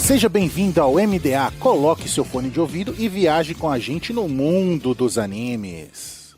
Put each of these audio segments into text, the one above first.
Seja bem-vindo ao MDA, coloque seu fone de ouvido e viaje com a gente no mundo dos animes.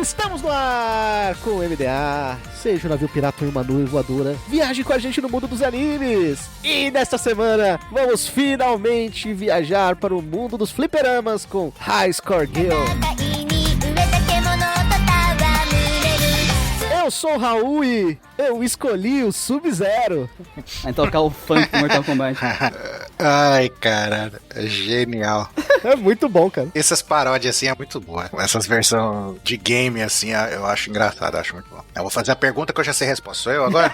Estamos no ar com o MDA, seja o navio pirata ou uma nuvem voadora, viaje com a gente no mundo dos animes. E nesta semana, vamos finalmente viajar para o mundo dos fliperamas com High Score Girl. Eu sou o Raul e eu escolhi o Sub-Zero. Vai tocar o funk do Mortal Kombat. Ai, caralho, é genial. É muito bom, cara. Essas paródias assim é muito boa. Essas versões de game assim, eu acho engraçado, acho muito bom. Eu vou fazer a pergunta que eu já sei a resposta. Sou eu agora?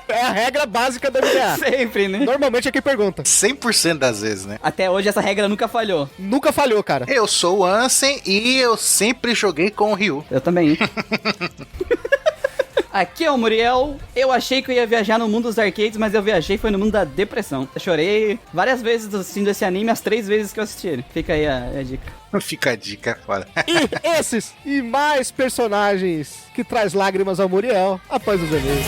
É a regra básica do MDA. Sempre, né? Normalmente é quem pergunta. 100% das vezes, né? Até hoje essa regra nunca falhou. Nunca falhou, cara. Eu sou o Ansem e eu sempre joguei com o Ryu. Eu também. Aqui é o Muriel. Eu achei que eu ia viajar no mundo dos arcades, mas eu viajei foi no mundo da depressão. Eu chorei várias vezes assistindo esse anime, as 3 vezes que eu assisti ele. Fica aí a dica. Fica a dica, foda. E esses e mais personagens que traz lágrimas ao Muriel após os e-mails.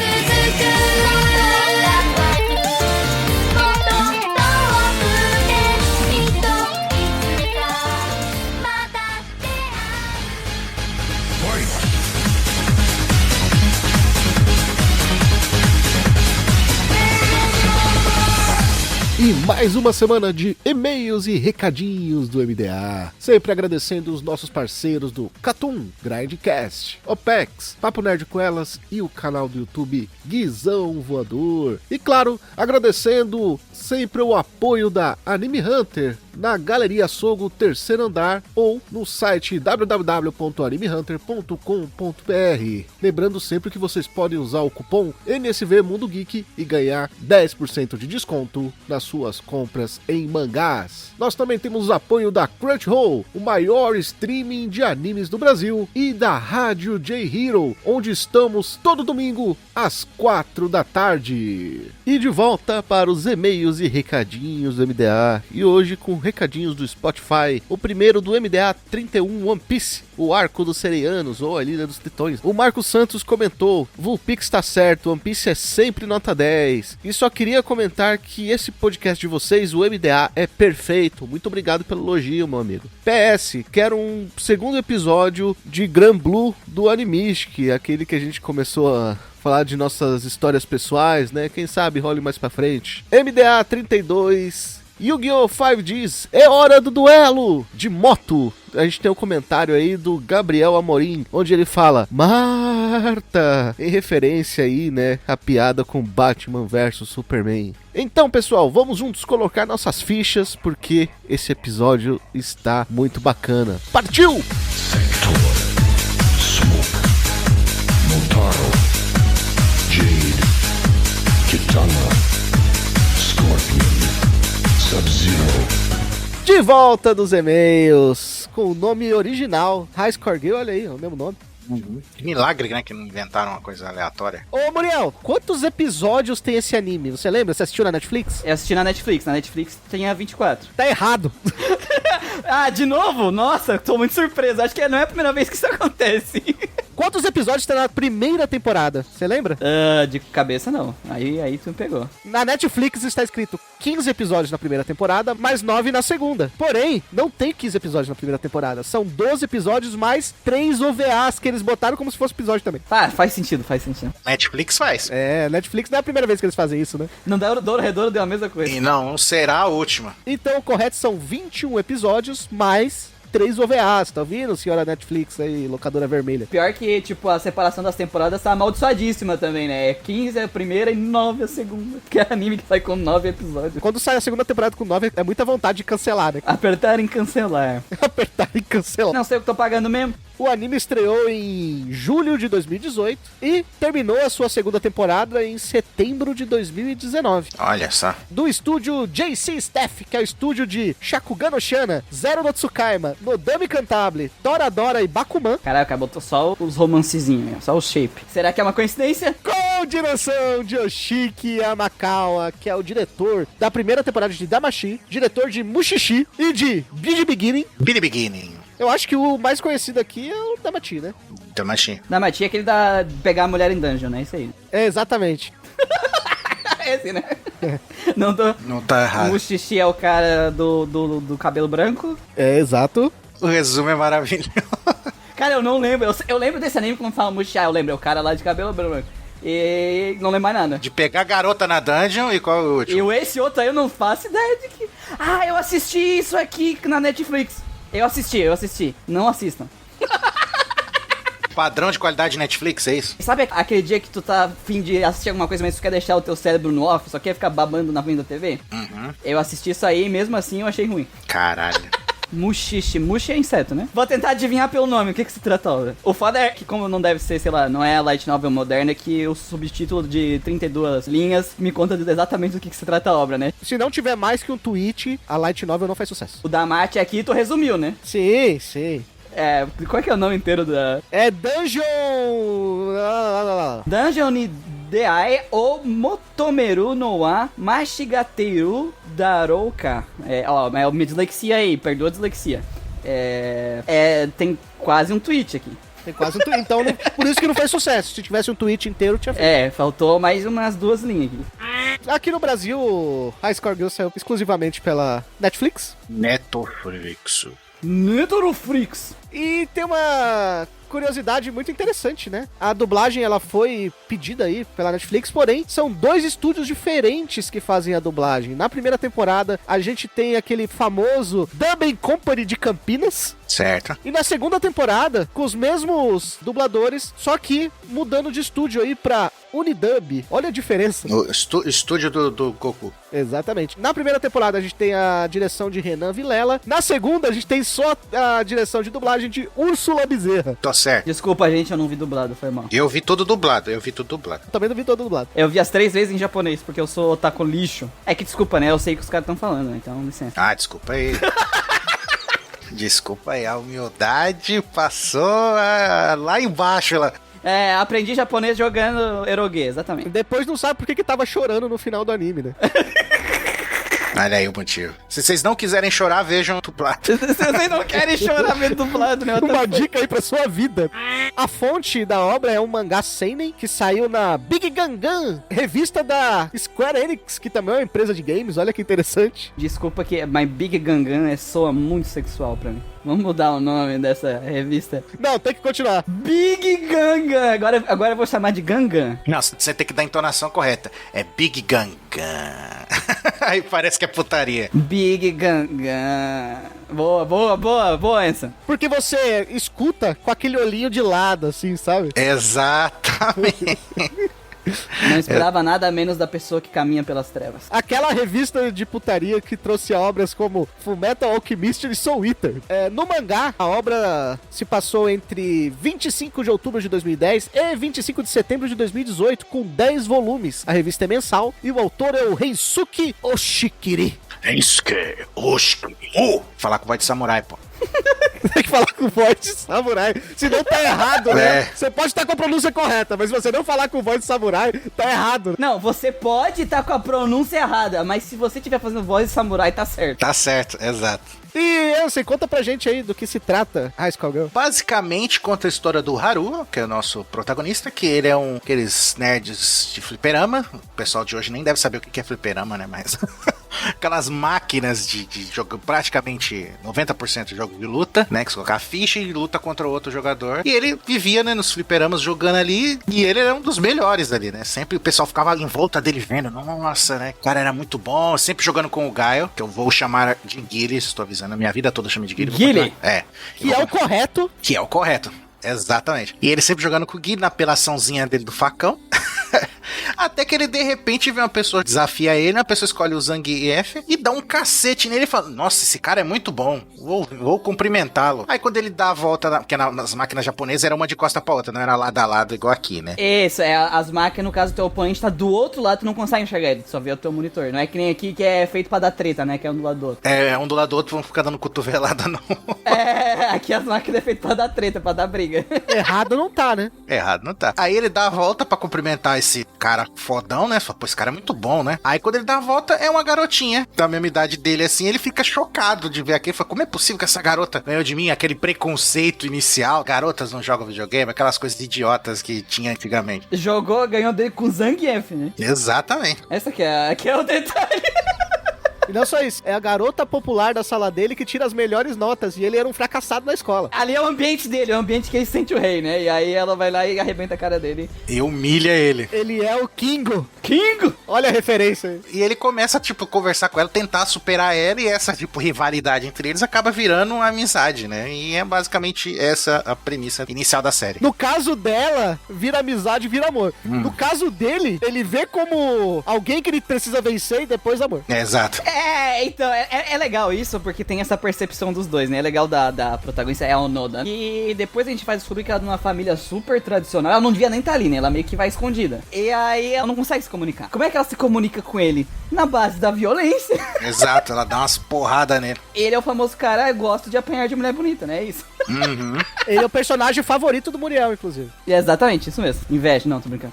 E mais uma semana de e-mails e recadinhos do MDA. Sempre agradecendo os nossos parceiros do Catum, Grindcast, OPEX, Papo Nerd com Elas e o canal do YouTube Guizão Voador. E claro, agradecendo sempre o apoio da Anime Hunter na Galeria Sogo, terceiro andar, ou no site www.animehunter.com.br. Lembrando sempre que vocês podem usar o cupom NSV Mundo Geek e ganhar 10% de desconto nas suas compras em mangás. Nós também temos o apoio da Crunchyroll, o maior streaming de animes do Brasil, e da Rádio J-Hero, onde estamos todo domingo às 4 da tarde. E de volta para os e-mails e recadinhos do MDA, e hoje com recadinhos do Spotify. O primeiro do MDA 31 One Piece, o arco dos Sereianos ou a Ilha dos Tritões. O Marcos Santos comentou: Vulpix tá certo, One Piece é sempre nota 10. E só queria comentar que esse podcast de vocês, o MDA, é perfeito. Muito obrigado pelo elogio, meu amigo. PS, quero um segundo episódio de Gran Blue do Animistic, aquele que a gente começou a falar de nossas histórias pessoais, né? Quem sabe role mais pra frente. MDA 32... Yu-Gi-Oh! 5Gs, é hora do duelo de moto. A gente tem um comentário aí do Gabriel Amorim, onde ele fala Marta, em referência aí, né, a piada com Batman vs Superman. Então, pessoal, vamos juntos colocar nossas fichas, porque esse episódio está muito bacana. Partiu! Sector, Smoke, Motaro, Jade, Kitana, Scorpion, Sub-Zero. De volta dos e-mails, com o nome original, High Score Girl, olha aí, é o mesmo nome. Que milagre, né, que não inventaram uma coisa aleatória. Ô Muriel, quantos episódios tem esse anime? Você lembra? Você assistiu na Netflix? Eu assisti na Netflix tem a 24. Tá errado. Ah, de novo? Nossa, tô muito surpreso, acho que não é a primeira vez que isso acontece. Quantos episódios tem na primeira temporada? Você lembra? De cabeça não, aí tu me pegou. Na Netflix está escrito 15 episódios na primeira temporada, mais 9 na segunda. Porém, não tem 15 episódios na primeira temporada. São 12 episódios mais 3 OVAs que eles botaram como se fosse episódio também. Ah, faz sentido. Netflix faz. É, Netflix não é a primeira vez que eles fazem isso, né? Não dá Douro Redouro, deu a mesma coisa. E não será a última. Então, o correto são 21 episódios mais 3 OVAs, tá ouvindo, senhora Netflix aí, locadora vermelha? Pior que, tipo, a separação das temporadas tá amaldiçoadíssima também, né? É 15 a primeira e 9 a segunda. Que é anime que sai com 9 episódios. Quando sai a segunda temporada com 9, é muita vontade de cancelar, né? Apertar em cancelar. Apertar em cancelar. Não sei o que tô pagando mesmo. O anime estreou em julho de 2018 e terminou a sua segunda temporada em setembro de 2019. Olha só. Do estúdio JC Staff, que é o estúdio de Shakugan no Shana, Zero no Tsukaima, Nodame Cantabile, Toradora e Bakuman. Caraca, botou só os romancezinhos, só o shape. Será que é uma coincidência? Com com direção de Yoshiki Yamakawa, que é o diretor da primeira temporada de Damashi, diretor de Mushishi e de Big Beginning. Billy Beginning. Eu acho que o mais conhecido aqui é o Damashi, né? Damashi. Damachi é aquele da pegar a mulher em dungeon, né? Isso aí. É, exatamente. Esse, né? Não tô... Não tá errado. O Xixi é o cara do cabelo branco. É, exato. O resumo é maravilhoso. Cara, eu não lembro. Eu lembro desse anime quando fala Mushishi. Eu lembro. É o cara lá de cabelo branco. E não lembro mais nada. De pegar a garota na dungeon e qual é o último? Esse outro aí eu não faço ideia de que... Ah, eu assisti isso aqui na Netflix. Eu assisti. Não assistam. Padrão de qualidade de Netflix, é isso? Sabe aquele dia que tu tá afim de assistir alguma coisa, mas tu quer deixar o teu cérebro no off, só quer ficar babando na frente da TV? Uhum. Eu assisti isso aí e mesmo assim eu achei ruim. Caralho. Mushishi. Mushi é inseto, né? Vou tentar adivinhar pelo nome, o que se trata a obra. O foda é que, como não deve ser, sei lá, não é a light novel moderna, é que o subtítulo de 32 linhas me conta exatamente do que se trata a obra, né? Se não tiver mais que um tweet, a Light Novel não faz sucesso. O Damachi aqui tu resumiu, né? Sim, sim. É, qual é que é o nome inteiro da... É Dungeon... Dungeon ni Deai ou Motomeru no wa Mashigateru Darouka. É uma dislexia aí, perdoa a dislexia. Tem quase um tweet aqui. Tem quase um tweet. Então, por isso que não fez sucesso. Se tivesse um tweet inteiro, tinha feito. Faltou mais umas 2 linhas aqui. Aqui no Brasil, High Score Girl saiu exclusivamente pela Netflix. Netflix. Netflix. E tem uma curiosidade muito interessante, né? A dublagem, ela foi pedida aí pela Netflix, porém, são 2 estúdios diferentes que fazem a dublagem. Na primeira temporada, a gente tem aquele famoso Dubbing Company de Campinas. Certo. E na segunda temporada, com os mesmos dubladores, só que mudando de estúdio aí pra Unidub. Olha a diferença. O estúdio do Goku. Exatamente. Na primeira temporada a gente tem a direção de Renan Vilela. Na segunda a gente tem só a direção de dublagem de Úrsula Bezerra. Tô certo. Desculpa, gente, eu não vi dublado, foi mal. Eu vi tudo dublado. Também não vi todo dublado. Eu vi as 3 vezes em japonês, porque eu sou otaku lixo. É que desculpa, né? Eu sei o que os caras estão falando, né? Então, licença. Ah, desculpa aí. Desculpa aí, a humildade passou lá embaixo. Aprendi japonês jogando eroge, exatamente. Depois não sabe por que tava chorando no final do anime, né? Olha aí o motivo. Se vocês não quiserem chorar, vejam dublado. Vocês não querem chorar vendo dublado, né? Uma dica aí pra sua vida. A fonte da obra é um mangá seinen que saiu na Big Gangan, revista da Square Enix, que também é uma empresa de games. Olha que interessante. Desculpa que My Big Gangan soa muito sexual pra mim. Vamos mudar o nome dessa revista. Não, tem que continuar. Big Gangan. Agora eu vou chamar de Gangan. Não, você tem que dar a entonação correta. É Big Gangan. Aí parece que é putaria. Big Gangan. Boa, Anson. Porque você escuta com aquele olhinho de lado, assim, sabe? Exatamente. Não esperava nada menos da pessoa que caminha pelas trevas. Aquela revista de putaria que trouxe obras como Fullmetal Alchemist e Soul Eater. No mangá, a obra se passou entre 25 de outubro de 2010 e 25 de setembro de 2018, com 10 volumes. A revista é mensal e o autor é o Reisuke Oshikiri. Reisuke Oshikiri. Falar com voz de samurai, pô. Tem que falar com voz de samurai, senão tá errado, né? Você pode estar com a pronúncia correta, mas se você não falar com voz de samurai, tá errado. Não, você pode estar com a pronúncia errada, mas se você estiver fazendo voz de samurai, tá certo. Tá certo, exato. E você conta pra gente aí do que se trata High School Girl. Basicamente conta a história do Haru, que é o nosso protagonista, que ele é aqueles nerds de fliperama. O pessoal de hoje nem deve saber o que é fliperama, né? Mas aquelas máquinas de jogo, praticamente 90% de jogo de luta, né? Que você coloca a ficha e luta contra o outro jogador. E ele vivia, né, nos fliperamas jogando ali, e ele era um dos melhores ali, né? Sempre o pessoal ficava em volta dele vendo, nossa, né? O cara era muito bom, sempre jogando com o Gaio, que eu vou chamar de Guile, estou avisando, a minha vida toda eu chamo de Guile. Guile? Que é o correto. Que é o correto. Exatamente. E ele sempre jogando com o Gui na apelaçãozinha dele do facão. Até que ele, de repente, vê uma pessoa, desafia ele, a pessoa escolhe o Zangief e dá um cacete nele e fala, nossa, esse cara é muito bom, vou cumprimentá-lo. Aí quando ele dá a volta, porque nas máquinas japonesas era uma de costa pra outra, não era lado a lado igual aqui, né? Isso, as máquinas, no caso, o teu oponente tá do outro lado, tu não consegue enxergar ele, tu só vê o teu monitor. Não é que nem aqui que é feito pra dar treta, né? Que é um do lado do outro. Um do lado do outro, vão ficar dando cotovelada, não. Aqui as máquinas é feito pra dar treta, pra dar briga. Errado não tá, né? Errado não tá. Aí ele dá a volta pra cumprimentar esse cara fodão, né? Fala, pô, esse cara é muito bom, né? Aí quando ele dá a volta, é uma garotinha da mesma idade dele, assim, ele fica chocado de ver aquilo. Fala, como é possível que essa garota ganhou de mim? Aquele preconceito inicial. Garotas não jogam videogame, aquelas coisas idiotas que tinha antigamente. Ganhou dele com Zangief, né? Exatamente. Essa aqui é o detalhe. E não só isso, é a garota popular da sala dele que tira as melhores notas, e ele era um fracassado na escola. Ali é o ambiente dele, é o ambiente que ele sente o rei, né? E aí ela vai lá e arrebenta a cara dele. E humilha ele. Ele é o Kingo. Kingo! Olha a referência aí. E ele começa, tipo, conversar com ela, tentar superar ela, e essa, tipo, rivalidade entre eles acaba virando uma amizade, né? E é basicamente essa a premissa inicial da série. No caso dela, vira amizade, vira amor. No caso dele, ele vê como alguém que ele precisa vencer e depois amor. Exato. Então, é legal isso, porque tem essa percepção dos dois, né? É legal da protagonista, é a Onoda. E depois a gente vai descobrir que ela é de uma família super tradicional. Ela não devia nem estar ali, né? Ela meio que vai escondida. E aí ela não consegue se comunicar. Como é que ela se comunica com ele? Na base da violência. Exato, ela dá umas porradas nele. Ele é o famoso cara, gosta de apanhar de mulher bonita, né? É isso. Uhum. Ele é o personagem favorito do Muriel, inclusive. É exatamente, isso mesmo. Inveja, não, tô brincando.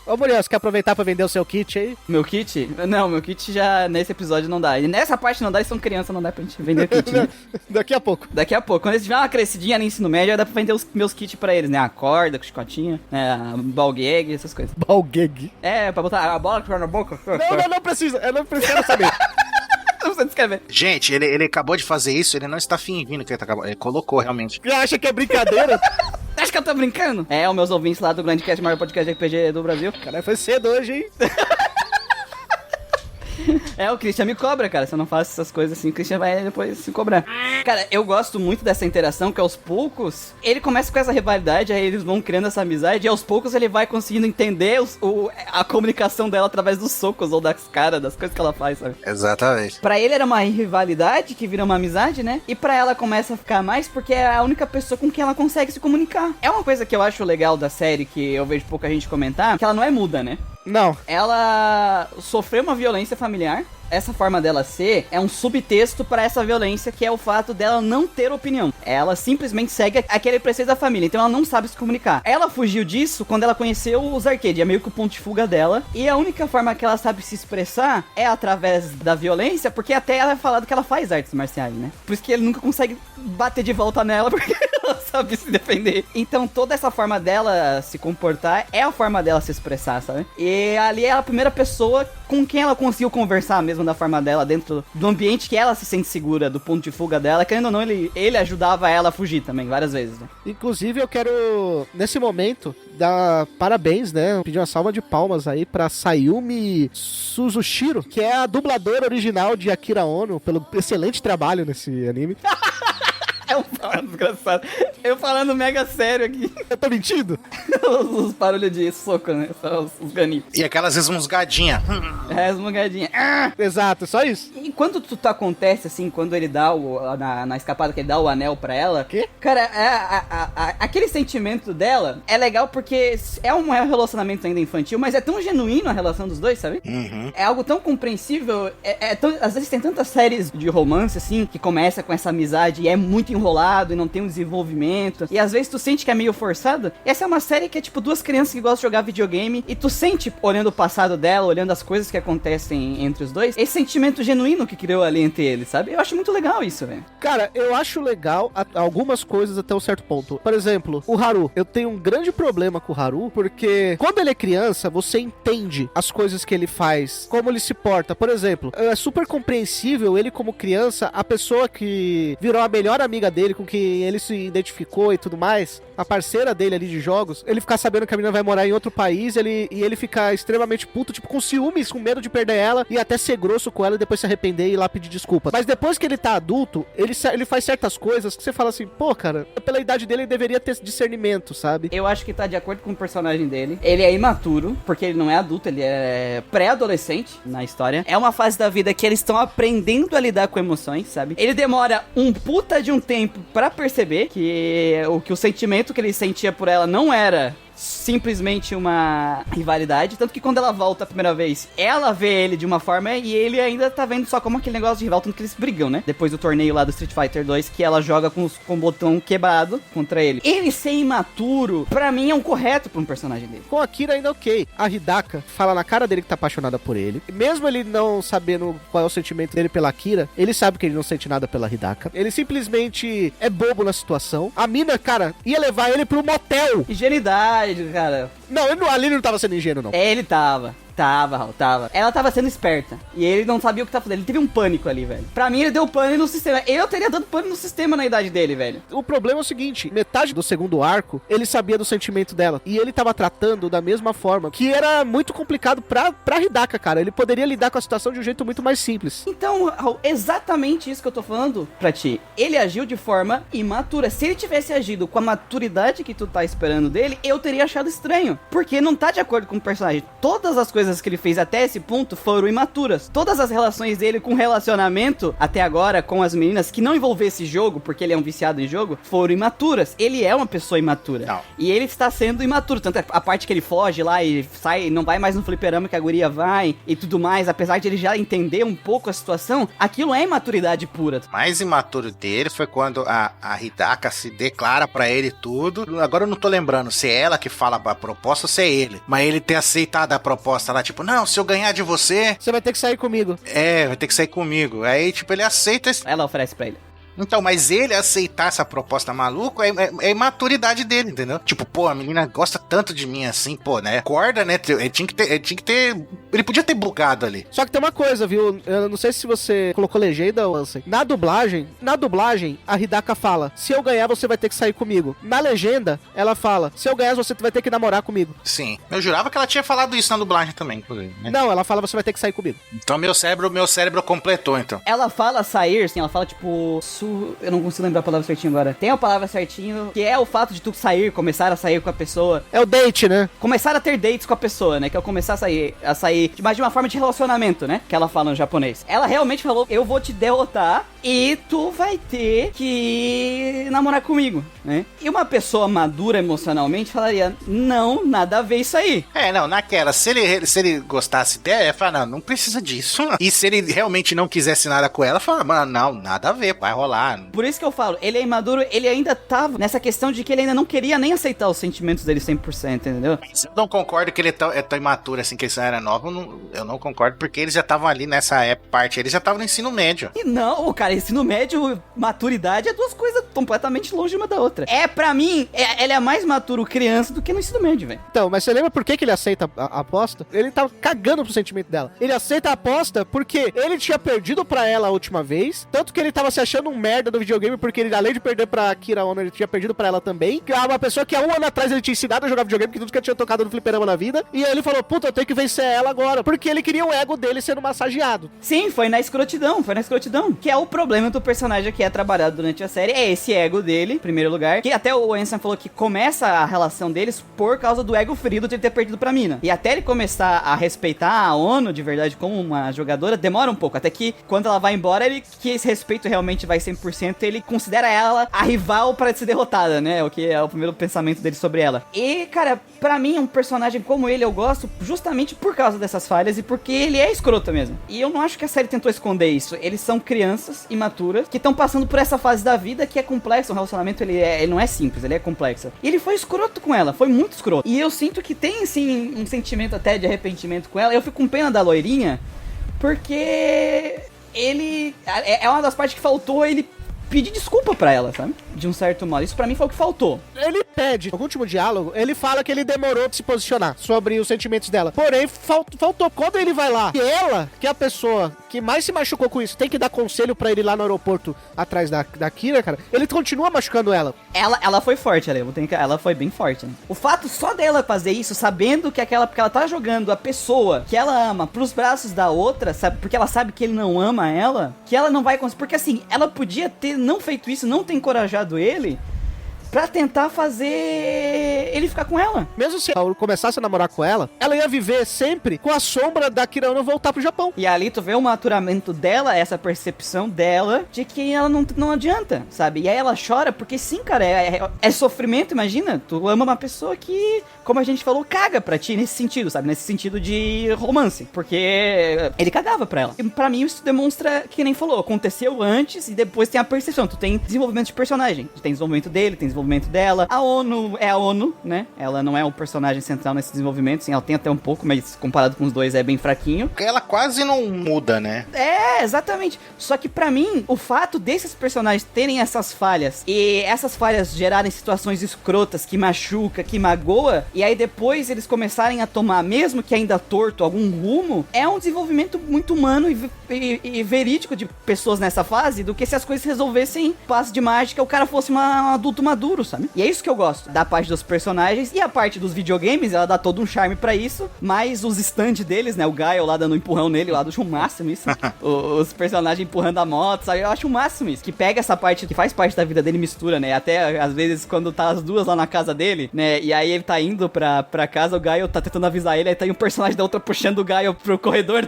Ô Muriel, você quer aproveitar pra vender o seu kit aí? Meu kit? Não, meu kit já nesse episódio não dá. E nessa parte não dá, eles são crianças, não dá pra gente vender kit, né? Daqui a pouco. Daqui a pouco, quando eles tiverem uma crescidinha no ensino médio, já dá pra vender os meus kits pra eles, né? A corda, com chicotinha, a ball gag, essas coisas. Balgeg. É, pra botar a bola que vai na boca. Não precisa. Eu não preciso saber. Não precisa descrever. Gente, ele acabou de fazer isso, ele não está fingindo que ele tá acabando. Ele colocou realmente. Acha que é brincadeira? Acha que eu tô brincando? É, os meus ouvintes lá do Grandcast, maior podcast de RPG do Brasil. Caralho, foi cedo hoje, hein? O Christian me cobra, cara. Se eu não faço essas coisas assim, o Christian vai depois se cobrar. Cara, eu gosto muito dessa interação, que aos poucos, ele começa com essa rivalidade, aí eles vão criando essa amizade, e aos poucos ele vai conseguindo entender a comunicação dela através dos socos, ou das caras, das coisas que ela faz, sabe? Exatamente. Pra ele era uma rivalidade, que vira uma amizade, né? E pra ela começa a ficar mais, porque é a única pessoa com quem ela consegue se comunicar. É uma coisa que eu acho legal da série, que eu vejo pouca gente comentar, que ela não é muda, né? Não. Ela sofreu uma violência familiar. Essa forma dela ser é um subtexto pra essa violência, que é o fato dela não ter opinião. Ela simplesmente segue aquele preceito da família, então ela não sabe se comunicar. Ela fugiu disso quando ela conheceu os arcade, é meio que o ponto de fuga dela. E a única forma que ela sabe se expressar é através da violência, porque até ela é falado que ela faz artes marciais, né? Por isso que ele nunca consegue bater de volta nela, porque ela sabe se defender. Então toda essa forma dela se comportar é a forma dela se expressar, sabe? E ali é a primeira pessoa com quem ela conseguiu conversar mesmo da forma dela, dentro do ambiente que ela se sente segura, do ponto de fuga dela. Querendo ou não, ele ajudava ela a fugir também, várias vezes, né? Inclusive, eu quero, nesse momento, dar parabéns, né? Pedir uma salva de palmas aí pra Sayumi Suzushiro, que é a dubladora original de Akira Ono, pelo excelente trabalho nesse anime. É um desgraçado. Eu falando mega sério aqui. Eu tô mentindo? os barulhos de soco, né? Só os ganitos. E aquelas resmusgadinhas. As mangadinhas. Exato, só isso. E quando tudo acontece, assim, quando ele dá na escapada que ele dá o anel pra ela... Quê? Cara, aquele sentimento dela é legal porque é um relacionamento ainda infantil, mas é tão genuíno a relação dos dois, sabe? Uhum. É algo tão compreensível. Às vezes tem tantas séries de romance, assim, que começa com essa amizade e é muito enrolado e não tem um desenvolvimento. E às vezes tu sente que é meio forçado. Essa é uma série que é tipo duas crianças que gostam de jogar videogame e tu sente, olhando o passado dela, olhando as coisas que acontecem entre os dois, esse sentimento genuíno que criou ali entre eles, sabe? Eu acho muito legal isso, velho. Cara, eu acho legal algumas coisas até um certo ponto. Por exemplo, o Haru. Eu tenho um grande problema com o Haru, porque quando ele é criança, você entende as coisas que ele faz, como ele se porta. Por exemplo, é super compreensível ele como criança, a pessoa que virou a melhor amiga amiga dele, com quem ele se identificou e tudo mais, a parceira dele ali de jogos, ele ficar sabendo que a menina vai morar em outro país, e ele ficar extremamente puto, tipo, com ciúmes, com medo de perder ela, e até ser grosso com ela e depois se arrepender e ir lá pedir desculpas. Mas depois que ele tá adulto, ele faz certas coisas que você fala assim, pô, cara, pela idade dele ele deveria ter discernimento, sabe? Eu acho que tá de acordo com o personagem dele. Ele é imaturo, porque ele não é adulto, ele é pré-adolescente na história. É uma fase da vida que eles estão aprendendo a lidar com emoções, sabe? Ele demora um puta de um tempo pra perceber que o sentimento que ele sentia por ela não era simplesmente uma rivalidade, tanto que quando ela volta a primeira vez, ela vê ele de uma forma e ele ainda tá vendo só como aquele negócio de rival, tanto que eles brigam, né? Depois do torneio lá do Street Fighter 2, que ela joga com o botão quebrado contra ele. Ele ser imaturo, pra mim, é um correto pra um personagem dele. Com a Kira ainda ok. A Hidaka fala na cara dele que tá apaixonada por ele. Mesmo ele não sabendo qual é o sentimento dele pela Kira, ele sabe que ele não sente nada pela Hidaka. Ele simplesmente é bobo na situação. A mina, cara, ia levar ele pro motel. Ingenuidade, cara. Não, ali ele não tava sendo ingênuo, não. Ele tava. Raul, tava. Ela tava sendo esperta. E ele não sabia o que tava fazendo. Ele teve um pânico ali, velho. Pra mim, ele deu pânico no sistema. Eu teria dado pânico no sistema na idade dele, velho. O problema é o seguinte, metade do segundo arco, ele sabia do sentimento dela. E ele tava tratando da mesma forma, que era muito complicado pra Hidaka, cara. Ele poderia lidar com a situação de um jeito muito mais simples. Então, Raul, exatamente isso que eu tô falando pra ti. Ele agiu de forma imatura. Se ele tivesse agido com a maturidade que tu tá esperando dele, eu teria achado estranho. Porque não tá de acordo com o personagem. Todas as coisas que ele fez até esse ponto foram imaturas. Todas as relações dele com relacionamento até agora com as meninas que não envolvesse jogo, porque ele é um viciado em jogo, foram imaturas. Ele é uma pessoa imatura. Não. E ele está sendo imaturo. Tanto a parte que ele foge lá e sai, não vai mais no fliperama que a guria vai e tudo mais, apesar de ele já entender um pouco a situação, aquilo é imaturidade pura. O mais imaturo dele foi quando a Hidaka se declara pra ele tudo. Agora eu não tô lembrando se é ela que fala a proposta ou se é ele. Mas ele ter aceitado a proposta lá, tipo, não, se eu ganhar de você... Você vai ter que sair comigo. Vai ter que sair comigo. Aí, tipo, ele aceita... Ela oferece pra ele. Então, mas ele aceitar essa proposta maluca é a imaturidade dele, entendeu? Tipo, pô, a menina gosta tanto de mim assim, pô, né? Acorda, né? Ele tinha que ter... Ele podia ter bugado ali. Só que tem uma coisa, viu? Eu não sei se você colocou legenda, Ansem. Na dublagem, a Hidaka fala, se eu ganhar, você vai ter que sair comigo. Na legenda, ela fala, se eu ganhar, você vai ter que namorar comigo. Sim. Eu jurava que ela tinha falado isso na dublagem também, inclusive, né? Não, ela fala, você vai ter que sair comigo. Então meu cérebro completou, então. Ela fala sair, sim, ela fala tipo... Eu não consigo lembrar a palavra certinho agora. Tem a palavra certinho, que é o fato de tu sair, começar a sair com a pessoa. É o date, né? Começar a ter dates com a pessoa, né? Que é o começar a sair, mas de uma forma de relacionamento, né? Que ela fala no japonês. Ela realmente falou, eu vou te derrotar e tu vai ter que namorar comigo, né? E uma pessoa madura emocionalmente falaria, não, nada a ver isso aí. Não, naquela, se ele gostasse dela, ele ia falar, não precisa disso. E se ele realmente não quisesse nada com ela, fala, mano, não, nada a ver, vai rolar. Por isso que eu falo, ele é imaduro, ele ainda tava nessa questão de que ele ainda não queria nem aceitar os sentimentos dele 100%, entendeu? Eu não concordo que ele é tão imaturo assim, que ele era novo, eu não concordo, porque eles já estavam ali nessa parte, eles já estavam no ensino médio. E não, cara, ensino médio, maturidade é duas coisas completamente longe uma da outra. Pra mim, ele é mais maturo criança do que no ensino médio, velho. Então, mas você lembra por que ele aceita a aposta? Ele tava cagando pro sentimento dela. Ele aceita a aposta porque ele tinha perdido pra ela a última vez, tanto que ele tava se achando um merda do videogame, porque ele, além de perder pra Kira Ono, ele tinha perdido pra ela também. Que é uma pessoa que há um ano atrás ele tinha ensinado a jogar videogame, que tudo que ele tinha tocado no fliperama na vida. E aí ele falou, puta, eu tenho que vencer ela agora. Porque ele queria o ego dele sendo massageado. Sim, foi na escrotidão. Que é o problema do personagem que é trabalhado durante a série. É esse ego dele, em primeiro lugar. Que até o Ansem falou que começa a relação deles por causa do ego ferido de ele ter perdido pra mina. E até ele começar a respeitar a Ono, de verdade, como uma jogadora, demora um pouco. Até que, quando ela vai embora, que esse respeito realmente vai 100%, ele considera ela a rival pra ser derrotada, né? O que é o primeiro pensamento dele sobre ela. E, cara, pra mim, um personagem como ele eu gosto justamente por causa dessas falhas e porque ele é escroto mesmo. E eu não acho que a série tentou esconder isso. Eles são crianças imaturas que estão passando por essa fase da vida que é complexa. O relacionamento, ele não é simples, ele é complexo. E ele foi escroto com ela, foi muito escroto. E eu sinto que tem, sim, um sentimento até de arrependimento com ela. Eu fico com pena da loirinha, porque ele... É uma das partes que faltou ele pedir desculpa pra ela, sabe? de um certo modo. Isso pra mim foi o que faltou. Ele pede, no último diálogo, ele fala que ele demorou pra se posicionar sobre os sentimentos dela. Porém, faltou quando ele vai lá. E ela, que é a pessoa que mais se machucou com isso, tem que dar conselho pra ele lá no aeroporto atrás da Kira, cara. Ele continua machucando ela. Ela foi forte, ela foi bem forte, né? O fato só dela fazer isso, sabendo que porque ela tá jogando a pessoa que ela ama pros braços da outra, sabe? Porque ela sabe que ele não ama ela, que ela não vai conseguir. Porque assim, ela podia ter não feito isso, não ter encorajado ele pra tentar fazer ele ficar com ela. Mesmo se Paulo começasse a namorar com ela ia viver sempre com a sombra da Kira Ono voltar pro Japão. E ali tu vê o maturamento dela, essa percepção dela de que ela não adianta, sabe? E aí ela chora porque sim, cara, é sofrimento, imagina. Tu ama uma pessoa que, como a gente falou, caga pra ti nesse sentido, sabe? Nesse sentido de romance. Porque ele cagava pra ela. E pra mim isso demonstra que nem falou, aconteceu antes e depois tem a percepção. Tu tem desenvolvimento de personagem. Tu tem desenvolvimento dele, tem desenvolvimento dela. A ONU é a ONU, né? Ela não é o personagem central nesse desenvolvimento, sim, ela tem até um pouco, mas comparado com os dois é bem fraquinho. Ela quase não muda, né? É, exatamente. Só que pra mim, o fato desses personagens terem essas falhas e essas falhas gerarem situações escrotas que machuca, que magoa, e aí depois eles começarem a tomar, mesmo que ainda torto, algum rumo, é um desenvolvimento muito humano e verídico de pessoas nessa fase, do que se as coisas se resolvessem em passe de mágica, o cara fosse um adulto maduro, sabe? E é isso que eu gosto, da parte dos personagens. E a parte dos videogames, ela dá todo um charme pra isso, mas os stand deles, né, o Gaio lá dando um empurrão nele, eu acho o máximo isso. Os personagens empurrando a moto, sabe? Eu acho o máximo isso, que pega essa parte que faz parte da vida dele e mistura, né? Até, às vezes, quando tá as duas lá na casa dele, né, e aí ele tá indo pra casa, o Gaio tá tentando avisar ele, aí tá aí um personagem da outra puxando o Gaio pro corredor.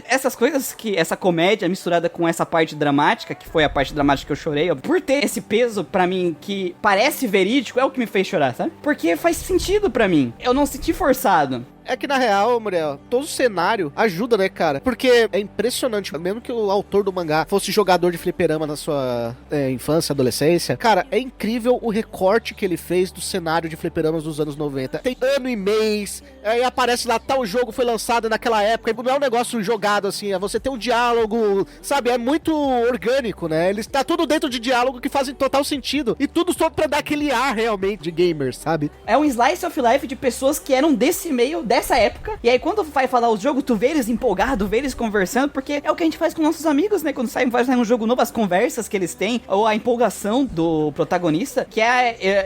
Essas coisas que, essa comédia misturada com essa parte dramática, que foi a parte dramática que eu chorei, ó, por ter esse peso pra mim que parece verídico, é o que me fez chorar, sabe? Porque faz sentido pra mim. Eu não senti forçado. É que na real, Muriel, todo o cenário ajuda, né, cara? Porque é impressionante, mesmo que o autor do mangá fosse jogador de fliperama na sua infância, adolescência, cara, é incrível o recorte que ele fez do cenário de fliperamas dos anos 90. Tem ano e mês, aí aparece lá, tal jogo foi lançado naquela época, não é um negócio jogado assim, é você ter um diálogo, sabe? É muito orgânico, né? Ele está tudo dentro de diálogo que fazem total sentido, e tudo só pra dar aquele ar realmente de gamers, sabe? É um slice of life de pessoas que eram desse meio, dessa época, e aí quando vai falar o jogo, tu vê eles empolgados, vê eles conversando, porque é o que a gente faz com nossos amigos, né? Quando vai sair um jogo novo, as conversas que eles têm, ou a empolgação do protagonista, que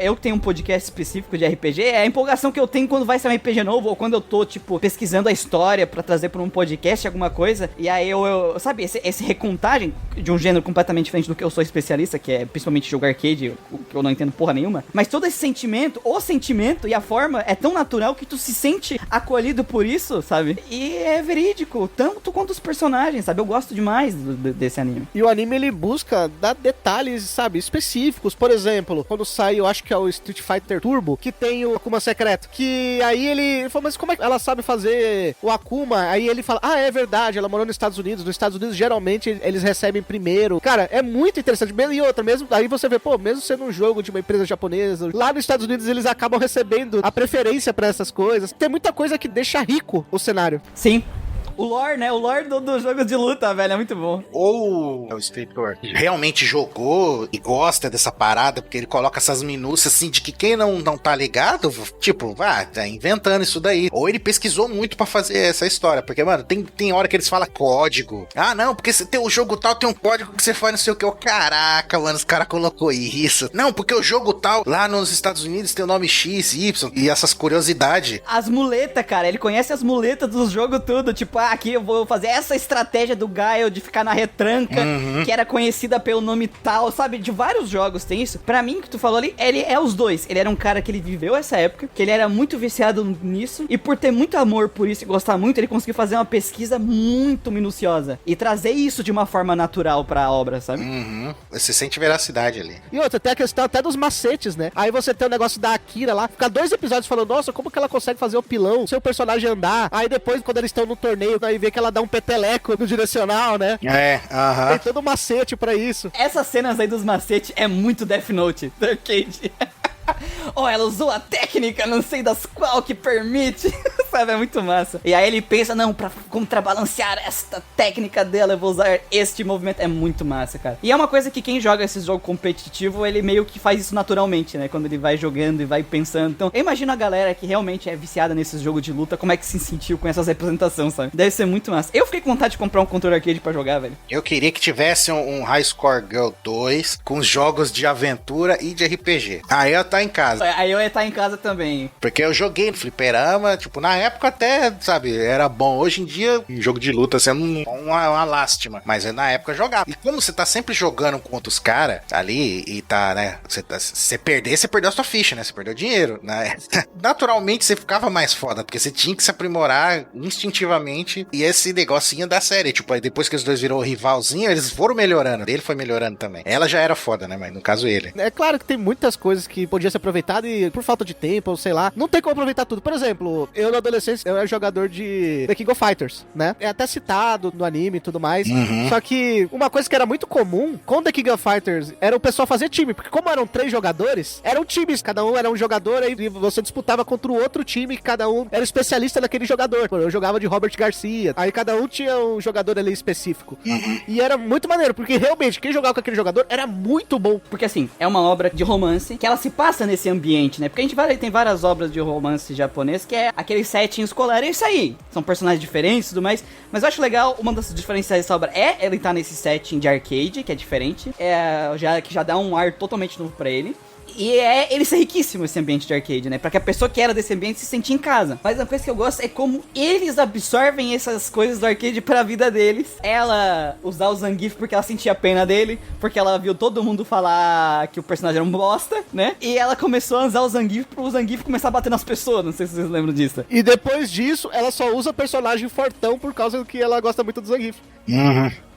eu que tenho um podcast específico de RPG, é a empolgação que eu tenho quando vai sair um RPG novo, ou quando eu tô, tipo, pesquisando a história pra trazer pra um podcast, alguma coisa, e aí eu sabe, esse recontagem de um gênero completamente diferente do que eu sou especialista, que é principalmente jogo arcade, que eu não entendo porra nenhuma, mas todo esse sentimento, o sentimento e a forma é tão natural que tu se sente acolhido por isso, sabe? E é verídico, tanto quanto os personagens, sabe? Eu gosto demais desse anime. E o anime, ele busca dar detalhes, sabe, específicos. Por exemplo, quando sai, eu acho que é o Street Fighter Turbo, que tem o Akuma secreto, que aí ele falou, mas como é que ela sabe fazer o Akuma? Aí ele fala, é verdade, ela morou nos Estados Unidos. Nos Estados Unidos, geralmente, eles recebem primeiro. Cara, é muito interessante. E outra, mesmo, aí você vê, mesmo sendo um jogo de uma empresa japonesa, lá nos Estados Unidos, eles acabam recebendo a preferência pra essas coisas. Tem muita coisa que deixa rico o cenário. Sim. O lore, né? O lore do jogo de luta, velho, é muito bom. Ou o escritor realmente jogou e gosta dessa parada, porque ele coloca essas minúcias assim de que quem não tá ligado, tipo, tá inventando isso daí. Ou ele pesquisou muito pra fazer essa história, porque, mano, tem hora que eles falam código. Não, porque você tem o jogo tal, tem um código que você faz não sei o que. Caraca, mano, os caras colocou isso. Não, porque o jogo tal, lá nos Estados Unidos tem o nome X, Y, e essas curiosidades. As muletas, cara, ele conhece as muletas dos jogos tudo, tipo, aqui eu vou fazer essa estratégia do Gaio de ficar na retranca, que era conhecida pelo nome tal, sabe? De vários jogos tem isso. Pra mim, que tu falou ali, ele é os dois. Ele era um cara que ele viveu essa época, que ele era muito viciado nisso, e por ter muito amor por isso e gostar muito, ele conseguiu fazer uma pesquisa muito minuciosa e trazer isso de uma forma natural pra obra, sabe? Você sente veracidade ali. E outra, tem a questão até dos macetes, né? Aí você tem o negócio da Akira lá, fica 2 episódios falando, nossa, como que ela consegue fazer o pilão, seu personagem andar. Aí depois, quando eles estão no torneio, aí vê que ela dá um peteleco no direcional, né? Tem todo um macete pra isso. Essas cenas aí dos macetes é muito Death Note do arcade. Ela usou a técnica, não sei das qual, que permite. Sabe, é muito massa. E aí ele pensa, não, pra contrabalancear esta técnica dela, eu vou usar este movimento. É muito massa, cara. E é uma coisa que quem joga esse jogo competitivo, ele meio que faz isso naturalmente, né? Quando ele vai jogando e vai pensando. Então, eu imagino a galera que realmente é viciada nesses jogos de luta, como é que se sentiu com essas representações, sabe? Deve ser muito massa. Eu fiquei com vontade de comprar um controle arcade pra jogar, velho. Eu queria que tivesse um High Score Girl 2 com jogos de aventura e de RPG. Aí eu tá em casa. Aí eu ia estar em casa também. Porque eu joguei no fliperama, tipo, na época até, sabe, era bom. Hoje em dia, jogo de luta sendo uma lástima. Mas na época eu jogava. E como você tá sempre jogando contra os caras ali e tá, né, você perdeu a sua ficha, né? Você perdeu dinheiro, né? Naturalmente você ficava mais foda, porque você tinha que se aprimorar instintivamente. E esse negocinho da série, tipo, aí depois que os dois virou rivalzinho, eles foram melhorando. Ele foi melhorando também. Ela já era foda, né? Mas no caso ele. É claro que tem muitas coisas que podiam ser aproveitadas e por falta de tempo, ou sei lá, não tem como aproveitar tudo. Por exemplo, eu na adolescência, eu era jogador de The King of Fighters, né? É até citado no anime e tudo mais. Só que uma coisa que era muito comum com The King of Fighters era o pessoal fazer time, porque como eram 3 jogadores, eram times, cada um era um jogador, aí você disputava contra o outro time, cada um era especialista naquele jogador. Eu jogava de Robert Garcia, aí cada um tinha um jogador ali específico. E era muito maneiro, porque realmente quem jogava com aquele jogador era muito bom. Porque assim, é uma obra de romance que ela se passa nesse ambiente, né? Porque a gente tem várias obras de romance japonês que é aquele setting escolar, é isso aí. São personagens diferentes e tudo mais. Mas eu acho legal, uma das diferenciais dessa obra é ele estar nesse setting de arcade, que é diferente. Que já dá um ar totalmente novo pra ele. E ele ser riquíssimo esse ambiente de arcade, né? Pra que a pessoa que era desse ambiente se sentir em casa. Mas a coisa que eu gosto é como eles absorvem essas coisas do arcade pra vida deles. Ela usar o Zangief porque ela sentia pena dele, porque ela viu todo mundo falar que o personagem era um bosta, né? E ela começou a usar o Zangief pro Zangief começar a bater nas pessoas. Não sei se vocês lembram disso. E depois disso, ela só usa personagem fortão por causa que ela gosta muito do Zangief.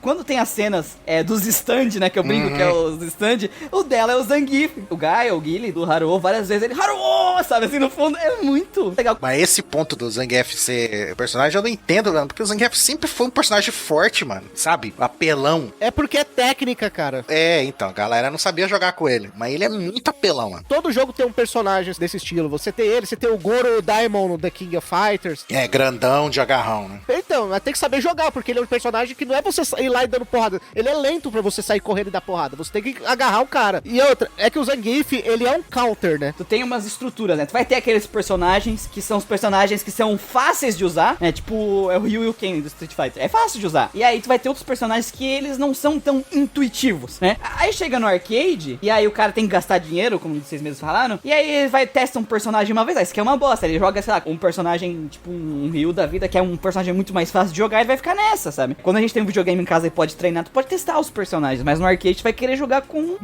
Quando tem as cenas dos stand, né, que eu brinco que é os stand, o dela é o Zangief. O Gaio, o Guile, do Haruo, várias vezes ele Haruo, sabe, assim, no fundo, é muito legal. Mas esse ponto do Zangief ser personagem, eu não entendo, mano, porque o Zangief sempre foi um personagem forte, mano, sabe, apelão. É porque é técnica, cara. Então, a galera não sabia jogar com ele, mas ele é muito apelão, mano. Todo jogo tem um personagem desse estilo, você tem ele, você tem o Goro Daimon no The King of Fighters. É, grandão de agarrão, né? Então, mas tem que saber jogar, porque ele é um personagem que não é você ir lá e dando porrada. Ele é lento pra você sair correndo e dar porrada. Você tem que agarrar o cara. E outra, é que o Zangief, ele é um counter, né? Tu tem umas estruturas, né? Tu vai ter aqueles personagens que são os personagens que são fáceis de usar, né? Tipo, é o Ryu e o Ken do Street Fighter. É fácil de usar. E aí tu vai ter outros personagens que eles não são tão intuitivos, né? Aí chega no arcade, e aí o cara tem que gastar dinheiro, como vocês mesmos falaram, e aí ele vai testar um personagem uma vez. Ah, isso aqui é uma bosta. Ele joga, sei lá, um personagem, tipo um Ryu da vida, que é um personagem muito mais fácil de jogar, e vai ficar nessa, sabe? Quando a gente tem um videogame em casa e pode treinar, tu pode testar os personagens, mas no arcade tu vai querer jogar com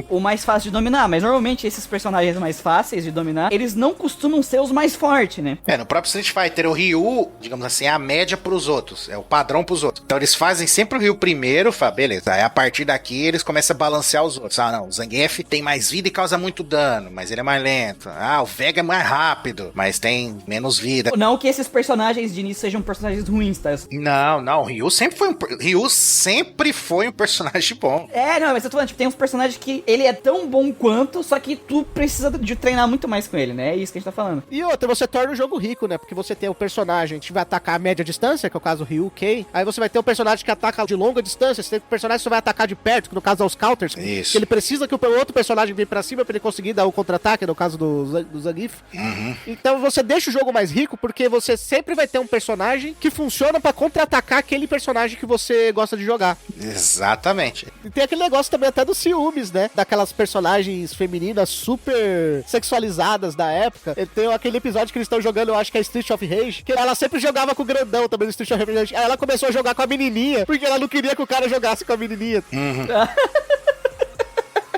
o mais fácil de dominar. Mas normalmente esses personagens mais fáceis de dominar, eles não costumam ser os mais fortes, né? No próprio Street Fighter, o Ryu, digamos assim, é a média pros outros, é o padrão pros outros. Então eles fazem sempre o Ryu primeiro, beleza, aí a partir daqui eles começam a balancear os outros. Não, o Zangief tem mais vida e causa muito dano, mas ele é mais lento. O Vega é mais rápido, mas tem menos vida. Não que esses personagens de início sejam personagens ruins, tá? Não, o Ryu sempre foi um personagem bom. Não, mas eu tô falando, tipo, tem uns personagens que ele é tão bom quanto, só que tu precisa de treinar muito mais com ele, né? É isso que a gente tá falando. E outra, você torna o jogo rico, né? Porque você tem o personagem que vai atacar a média distância, que é o caso Ryu, Ken. Aí você vai ter o personagem que ataca de longa distância, você tem o personagem que vai atacar de perto, que no caso é os counters. Isso. Que ele precisa que o outro personagem venha pra cima pra ele conseguir dar o contra-ataque, no caso do Zangief. Então você deixa o jogo mais rico, porque você sempre vai ter um personagem que funciona pra contra-atacar aquele personagem que você gosta de jogar. Exatamente. E tem aquele negócio também até dos ciúmes, né? Daquelas personagens femininas super sexualizadas da época. Tem aquele episódio que eles estão jogando, eu acho que é Street of Rage, que ela sempre jogava com o grandão também no Street of Rage. Aí ela começou a jogar com a menininha, porque ela não queria que o cara jogasse com a menininha.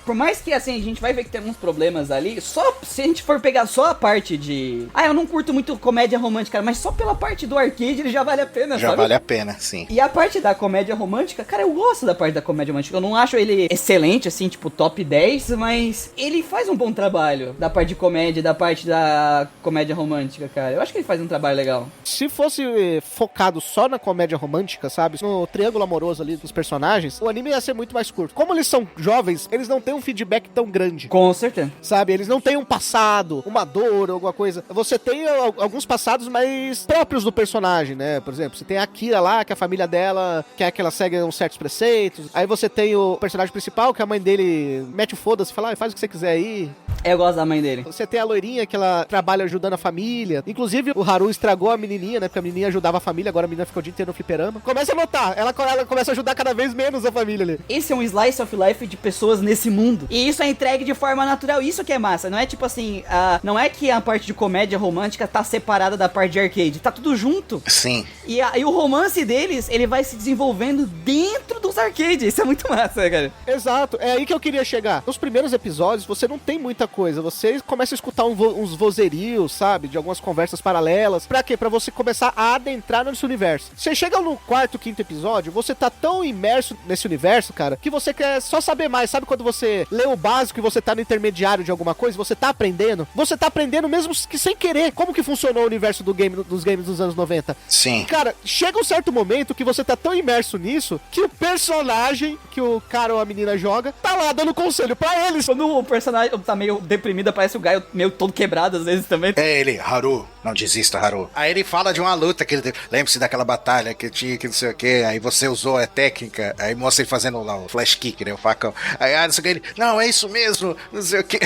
Por mais que, assim, a gente vai ver que tem alguns problemas ali, só se a gente for pegar só a parte de... eu não curto muito comédia romântica, mas só pela parte do arcade ele já vale a pena, já sabe? Vale a pena, sim. E a parte da comédia romântica, cara, eu gosto da parte da comédia romântica. Eu não acho ele excelente, assim, tipo, top 10, mas ele faz um bom trabalho da parte de comédia, da parte da comédia romântica, cara. Eu acho que ele faz um trabalho legal. Se fosse focado só na comédia romântica, sabe? No triângulo amoroso ali dos personagens, o anime ia ser muito mais curto. Como eles são jovens, eles não têm um feedback tão grande. Com certeza. Sabe, eles não têm um passado, uma dor, alguma coisa. Você tem alguns passados mais próprios do personagem, né? Por exemplo, você tem a Kira lá, que a família dela quer que ela segue uns certos preceitos. Aí você tem o personagem principal, que a mãe dele mete o foda-se e fala, faz o que você quiser aí. Eu gosto da mãe dele. Você tem a loirinha, que ela trabalha ajudando a família. Inclusive, o Haru estragou a menininha, né? Porque a menininha ajudava a família, agora a menina ficou o dia inteiro no fliperama. Começa a notar, ela começa a ajudar cada vez menos a família ali. Esse é um slice of life de pessoas nesse mundo. E isso é entregue de forma natural. Isso que é massa. Não é tipo assim, não é que a parte de comédia romântica tá separada da parte de arcade. Tá tudo junto. Sim. E o romance deles, ele vai se desenvolvendo dentro dos arcades. Isso é muito massa, cara. Exato, é aí que eu queria chegar. Nos primeiros episódios, você não tem muita coisa. Você começa a escutar uns vozerios, sabe? De algumas conversas paralelas. Pra quê? Pra você começar a adentrar nesse universo. Você chega no quarto, quinto episódio, você tá tão imerso nesse universo, cara, que você quer só saber mais. Sabe quando você lê o básico e você tá no intermediário de alguma coisa, você tá aprendendo? Você tá aprendendo mesmo que sem querer. Como que funcionou o universo dos games dos anos 90? Sim. Cara, chega um certo momento que você tá tão imerso nisso que o personagem que o cara ou a menina joga tá lá dando conselho pra eles. Quando o personagem tá meio deprimido, parece o Gaio meio todo quebrado às vezes também. É ele, Haru, não desista, Haru. Aí ele fala de uma luta que ele teve. Lembre-se daquela batalha que tinha, que não sei o que. Aí você usou a técnica. Aí mostra ele fazendo lá o flash kick, né? O facão. Aí, não sei o que. Ele, não, é isso mesmo. Não sei o que.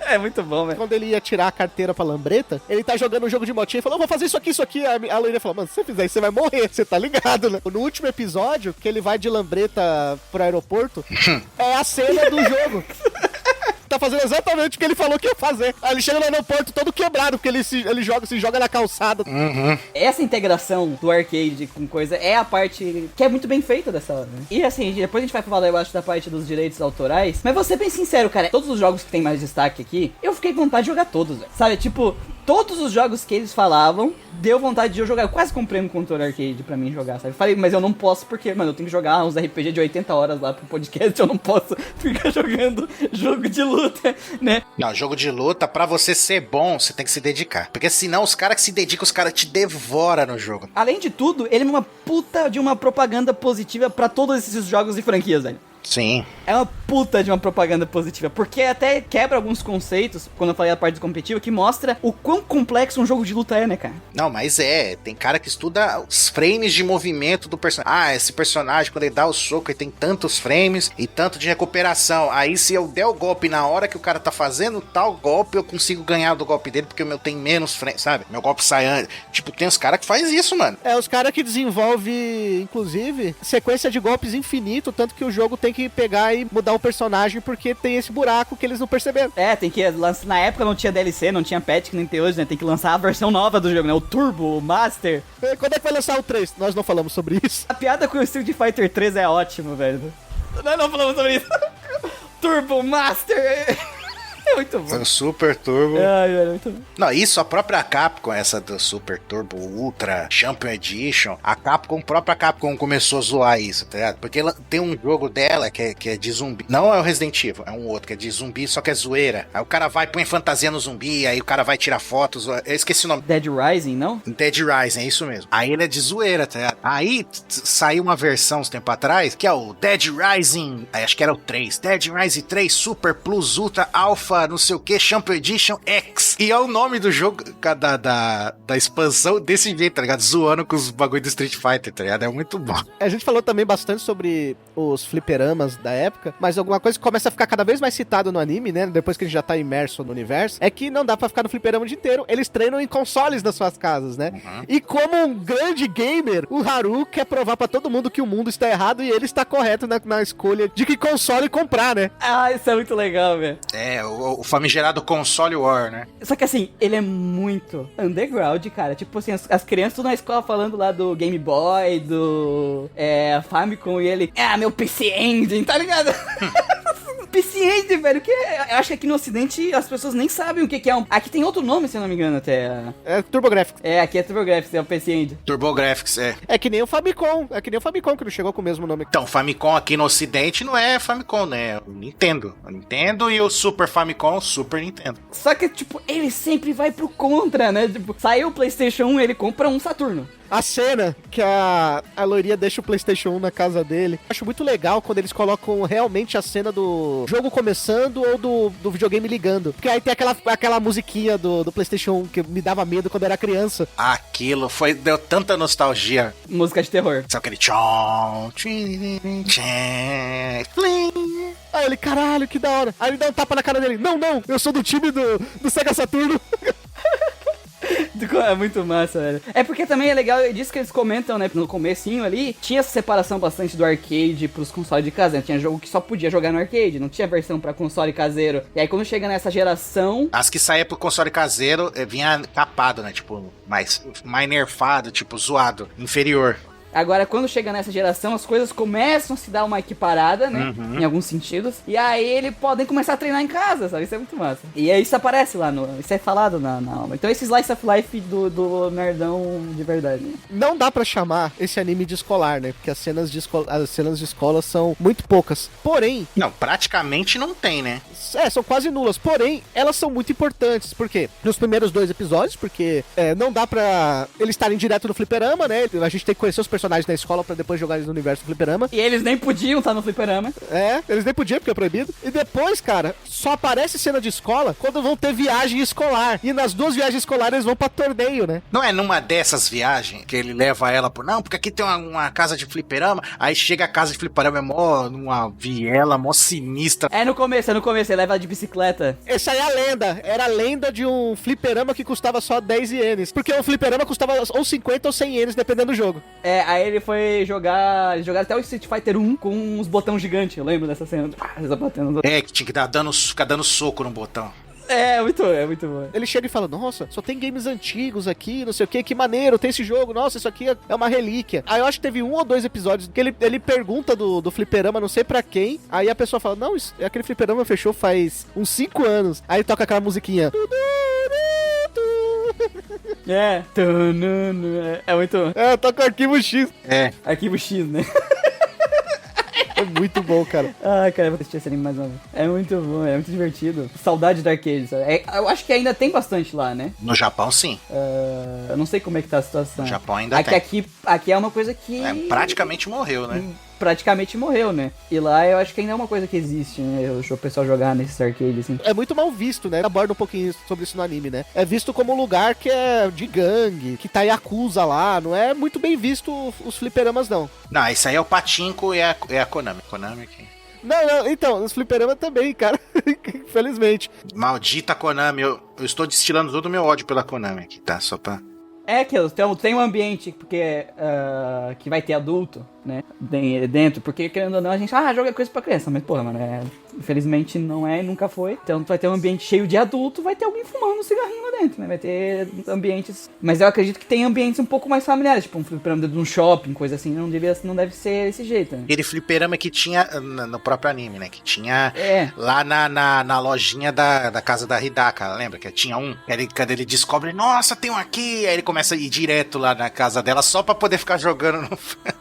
É muito bom, velho. Quando ele ia tirar a carteira pra lambreta, ele tá jogando um jogo de motinha e falou, vou fazer isso aqui. A loira falou, mano, se você fizer isso, você vai morrer, você tá ligado, né? No último episódio, que ele vai de lambreta pro aeroporto, é a cena do jogo. Tá fazendo exatamente o que ele falou que ia fazer. Aí ele chega no aeroporto todo quebrado, porque ele se joga na calçada. Essa integração do arcade com coisa é a parte que é muito bem feita dessa hora, né? E assim, depois a gente vai falar, eu acho, da parte dos direitos autorais. Mas vou ser bem sincero, cara, todos os jogos que tem mais destaque aqui, eu fiquei com vontade de jogar todos, velho. Sabe, tipo, todos os jogos que eles falavam, deu vontade de eu jogar. Eu quase comprei um controle arcade pra mim jogar, sabe? Falei, mas eu não posso porque, mano, eu tenho que jogar uns RPG de 80 horas lá pro podcast, eu não posso ficar jogando jogo de luta, né? Não, jogo de luta, pra você ser bom, você tem que se dedicar. Porque senão os caras que se dedicam, os caras te devoram no jogo. Além de tudo, ele é uma puta de uma propaganda positiva pra todos esses jogos e franquias, velho. Sim. É uma puta de uma propaganda positiva, porque até quebra alguns conceitos, quando eu falei a parte do competitivo, que mostra o quão complexo um jogo de luta é, né, cara? Não, mas tem cara que estuda os frames de movimento do personagem. Ah, esse personagem, quando ele dá o soco, ele tem tantos frames e tanto de recuperação. Aí se eu der o golpe na hora que o cara tá fazendo tal golpe, eu consigo ganhar do golpe dele, porque o meu tem menos frames, sabe? Meu golpe sai antes. Tipo, tem uns caras que faz isso, mano. É, os caras que desenvolvem, inclusive, sequência de golpes infinito, tanto que o jogo tem que pegar e mudar o personagem porque tem esse buraco que eles não perceberam. É, tem que lançar. Na época não tinha DLC, não tinha patch que nem tem hoje, né? Tem que lançar a versão nova do jogo, né? O Turbo, o Master. Quando é que vai lançar o 3? Nós não falamos sobre isso. A piada com o Street Fighter 3 é ótimo, velho. Nós não falamos sobre isso. Turbo Master. É muito bom. O Super Turbo. É muito bom. Não, isso a própria Capcom, essa do Super Turbo Ultra Champion Edition, a própria Capcom começou a zoar isso, tá ligado? Porque ela tem um jogo dela que é de zumbi. Não é o Resident Evil, é um outro que é de zumbi, só que é zoeira. Aí o cara vai, põe fantasia no zumbi, aí o cara vai tirar fotos. Eu esqueci o nome. Dead Rising, não? Dead Rising, é isso mesmo. Aí ele é de zoeira, tá ligado? Aí saiu uma versão uns tempo atrás, que é o Dead Rising, acho que era o 3. Dead Rising 3 Super Plus Ultra Alpha, não sei o que, Champion Edition X. E é o nome do jogo, da expansão desse jeito, tá ligado? Zoando com os bagulho do Street Fighter, tá ligado? É muito bom. A gente falou também bastante sobre os fliperamas da época, mas alguma coisa que começa a ficar cada vez mais citado no anime, né? Depois que a gente já tá imerso no universo, é que não dá pra ficar no fliperama o dia inteiro. Eles treinam em consoles nas suas casas, né? Uhum. E como um grande gamer, o Haru quer provar pra todo mundo que o mundo está errado e ele está correto na escolha de que console comprar, né? Ah, isso é muito legal, velho. É, o famigerado console war, né? Só que assim, ele é muito underground, cara. Tipo assim, as crianças tudo na escola falando lá do Game Boy, do Famicom, e ele, meu PC Engine, tá ligado? PC Engine, velho, que eu acho que aqui no ocidente as pessoas nem sabem o que é um... Aqui tem outro nome, se eu não me engano, até. É TurboGrafx. É, aqui é TurboGrafx, é o PC Engine. TurboGrafx, é. É que nem o Famicom, que não chegou com o mesmo nome. Então, Famicom aqui no ocidente não é Famicom, né? O Nintendo. O Nintendo e o Super Famicom, Super Nintendo. Só que, tipo, ele sempre vai pro contra, né? Tipo, saiu o PlayStation 1, ele compra um Saturno. A cena que a loirinha deixa o PlayStation 1 na casa dele. Acho muito legal quando eles colocam realmente a cena do jogo começando ou do videogame ligando. Porque aí tem aquela musiquinha do PlayStation 1 que me dava medo quando era criança. Aquilo deu tanta nostalgia. Música de terror. Sabe aquele tchon, tchim, tchim, plim. Aí ele, caralho, que da hora. Aí ele dá um tapa na cara dele. Não, eu sou do time do Sega Saturno. É muito massa, velho. É porque também é legal, é disso que eles comentam, né? No comecinho ali, tinha essa separação bastante do arcade pros consoles de casa, né? Tinha jogo que só podia jogar no arcade, não tinha versão pra console caseiro. E aí quando chega nessa geração... As que saía pro console caseiro, vinha capado, né? Tipo, mais nerfado, tipo, zoado, inferior. Agora, quando chega nessa geração, as coisas começam a se dar uma equiparada, né? Em alguns sentidos. E aí eles podem começar a treinar em casa, sabe? Isso é muito massa. E aí isso aparece lá Isso é falado na aula. Então esse slice of life do nerdão de verdade. Né? Não dá pra chamar esse anime de escolar, né? Porque as cenas de escola são muito poucas. Porém... Não, praticamente não tem, né? São quase nulas. Porém, elas são muito importantes. Por quê? Nos primeiros 2 episódios, porque não dá pra eles estarem direto no fliperama, né? A gente tem que conhecer os personagens na escola pra depois jogar eles no universo do fliperama. E eles nem podiam estar no fliperama. Eles nem podiam, porque é proibido. E depois, cara, só aparece cena de escola quando vão ter viagem escolar. E nas 2 viagens escolares eles vão pra torneio, né? Não é numa dessas viagens que ele leva ela por... Não, porque aqui tem uma casa de fliperama, aí chega a casa de fliperama, é mó numa viela, mó sinistra. É no começo, ele leva ela de bicicleta. Essa aí é a lenda. Era a lenda de um fliperama que custava só 10 ienes. Porque o fliperama custava ou 50 ou 100 ienes, dependendo do jogo. Aí ele foi jogar... Eles jogaram até o Street Fighter 1 com uns botões gigantes. Eu lembro dessa cena. Que tinha que ficar dando soco no botão. É muito bom. Ele chega e fala, nossa, só tem games antigos aqui, não sei o que maneiro, tem esse jogo, nossa, isso aqui é uma relíquia. Aí eu acho que teve 1 ou 2 episódios que ele pergunta do fliperama, não sei pra quem, aí a pessoa fala, não, aquele fliperama fechou faz uns 5 anos. Aí toca aquela musiquinha. É muito... Toca o Arquivo X. Arquivo X, né? É muito bom, cara. Cara, eu vou assistir esse anime mais uma vez. É muito bom, é muito divertido. Saudade do arcade, sabe? Eu acho que ainda tem bastante lá, né? No Japão, sim. Eu não sei como é que tá a situação. No Japão ainda tem. Aqui é uma coisa que... praticamente morreu, né? Praticamente morreu, né? E lá eu acho que ainda é uma coisa que existe, né? O pessoal jogar nesses arcades, assim. É muito mal visto, né? Aborda um pouquinho sobre isso no anime, né? É visto como um lugar que é de gangue, que tá Yakuza lá. Não é muito bem visto os fliperamas, não. Não, isso aí é o Pachinko e a Konami. Konami aqui. Não, então, os fliperamas também, cara. Infelizmente. Maldita Konami. Eu estou destilando todo o meu ódio pela Konami aqui, tá? Só pra... É que tem um ambiente porque que vai ter adulto, né, dentro, porque querendo ou não a gente, joga é coisa pra criança, mas porra, mano, infelizmente não é e nunca foi, então vai ter um ambiente cheio de adulto, vai ter alguém fumando um cigarrinho lá dentro, né, vai ter ambientes, mas eu acredito que tem ambientes um pouco mais familiares, tipo um fliperama dentro de um shopping, coisa assim, não deve ser desse jeito, né. Aquele fliperama que tinha no próprio anime, né, que tinha lá na lojinha da casa da Hidaka, lembra, que tinha um, quando ele descobre, nossa, tem um aqui, aí ele começa a ir direto lá na casa dela só pra poder ficar jogando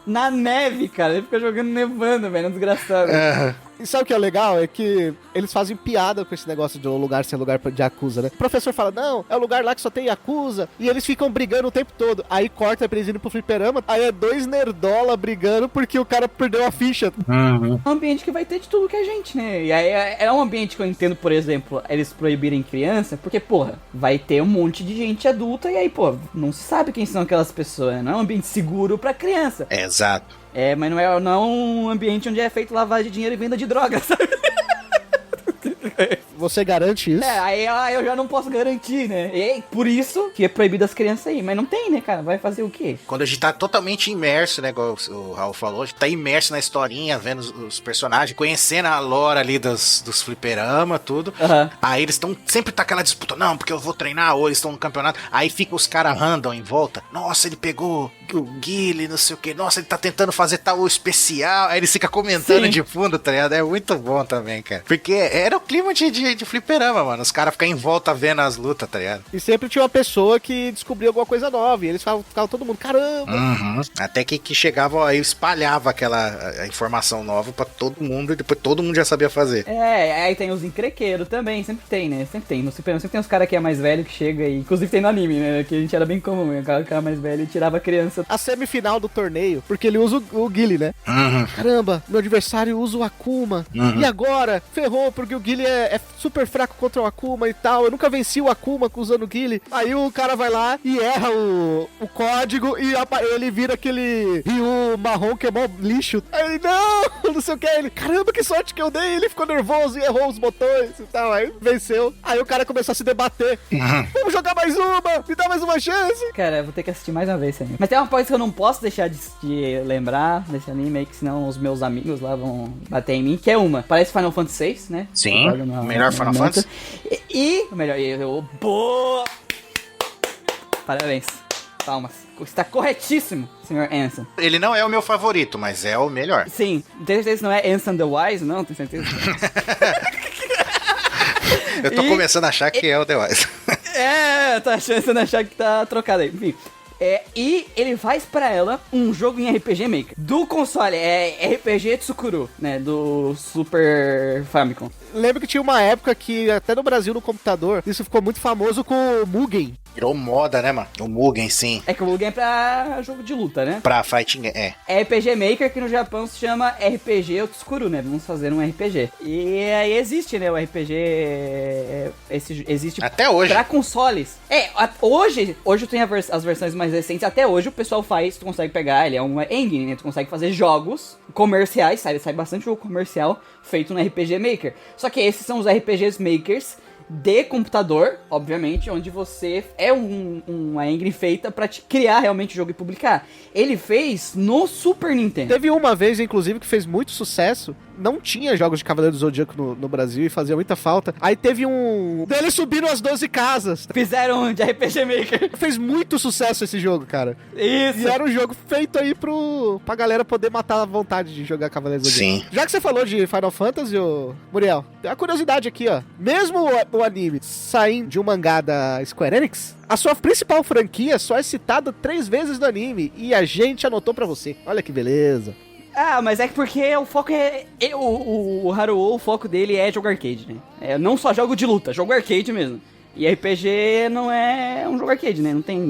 na neve, cara. Ele fica jogando nevando, velho. É um desgraçado. E sabe o que é legal? É que eles fazem piada com esse negócio de um lugar ser lugar de Yakuza, né? O professor fala, não, é o lugar lá que só tem Yakuza. E eles ficam brigando o tempo todo. Aí corta pra eles irem pro fliperama. Aí é 2 nerdola brigando porque o cara perdeu a ficha. É um ambiente que vai ter de tudo que a gente, né? E aí é um ambiente que eu entendo, por exemplo, eles proibirem criança. Porque, porra, vai ter um monte de gente adulta. E aí, pô, não se sabe quem são aquelas pessoas, né? Não é um ambiente seguro pra criança. Exato. Mas não é um ambiente onde é feito lavagem de dinheiro e venda de drogas, sabe? Você garante isso? Aí eu já não posso garantir, né? E por isso que é proibido as crianças aí. Mas não tem, né, cara? Vai fazer o quê? Quando a gente tá totalmente imerso, né? Igual o Raul falou, a gente tá imerso na historinha, vendo os personagens, conhecendo a lore ali dos fliperama, tudo. Aí eles estão sempre tá aquela disputa, não, porque eu vou treinar, ou eles estão no campeonato. Aí fica os caras random em volta. Nossa, ele pegou o Guile, não sei o que. Nossa, ele tá tentando fazer tal especial. Aí eles ficam comentando de fundo, tá ligado? É muito bom também, cara. Porque era o clima de de fliperama, mano. Os caras ficam em volta vendo as lutas, tá ligado? E sempre tinha uma pessoa que descobria alguma coisa nova. E eles ficavam todo mundo, caramba! Uhum. Até que chegava aí, espalhava a informação nova pra todo mundo e depois todo mundo já sabia fazer. Aí tem os encrequeiros também, sempre tem, né? Sempre tem. No Super sempre tem os caras que é mais velho que chega e. Inclusive tem no anime, né? Que a gente era bem comum, né? O cara mais velho e tirava a criança. A semifinal do torneio, porque ele usa o Guile, né? Uhum. Caramba, meu adversário usa o Akuma. Uhum. E agora? Ferrou, porque o Guile é super fraco contra o Akuma e tal. Eu nunca venci o Akuma usando o Guile. Aí o cara vai lá e erra o código e ele vira aquele Ryu marrom que é mó lixo. Aí ele, não sei o que. Ele, caramba, que sorte que eu dei. Ele ficou nervoso e errou os botões e tal. Aí venceu. Aí o cara começou a se debater. Vamos jogar mais uma, me dá mais uma chance. Cara, eu vou ter que assistir mais uma vez esse anime. Mas tem uma coisa que eu não posso deixar de lembrar desse anime, aí que senão os meus amigos lá vão bater em mim, que é uma. Parece Final Fantasy VI, né? Sim, melhor Final Fantasy. E o melhor, boa! Parabéns. Palmas. Está corretíssimo, Sr. Ansem. Ele não é o meu favorito, mas é o melhor. Sim, tem certeza que não é Ansem the Wise? Não, tem certeza. Eu tô começando a achar que é o The Wise. Tá começando a achar que tá trocado aí. Enfim. E ele faz pra ela um jogo em RPG Maker. Do console, RPG Tsukuru, né? Do Super Famicom. Lembro que tinha uma época que, até no Brasil, no computador, isso ficou muito famoso com o Mugen. Virou moda, né, mano? O Mugen, sim. É que o Mugen é pra jogo de luta, né? Pra fighting, É RPG Maker, que no Japão se chama RPG Tsukuru, né? Vamos fazer um RPG. E aí existe, né? O RPG... existe até hoje. Pra consoles. Hoje eu tenho as versões mais recentes. Até hoje o pessoal faz, tu consegue pegar, ele é uma engine, né? Tu consegue fazer jogos comerciais, sai bastante jogo comercial feito no RPG Maker. Só que esses são os RPGs Makers de computador, obviamente, onde você é uma engine feita pra te criar realmente o jogo e publicar. Ele fez no Super Nintendo. Teve uma vez, inclusive, que fez muito sucesso. Não tinha jogos de Cavaleiro do Zodíaco no Brasil e fazia muita falta. Aí teve eles subiram as 12 casas. Fizeram de RPG Maker. Fez muito sucesso esse jogo, cara. Isso. E era um jogo feito aí pra galera poder matar a vontade de jogar Cavaleiro do Zodíaco. Sim. Já que você falou de Final Fantasy, Muriel, tem uma curiosidade aqui, ó. Mesmo o anime saindo de um mangá da Square Enix, a sua principal franquia só é citada 3 vezes no anime. E a gente anotou pra você. Olha que beleza. Mas é porque o foco o Haruo, o foco dele é jogo arcade, né? Não só jogo de luta, jogo arcade mesmo. E RPG não é um jogo arcade, né? Não tem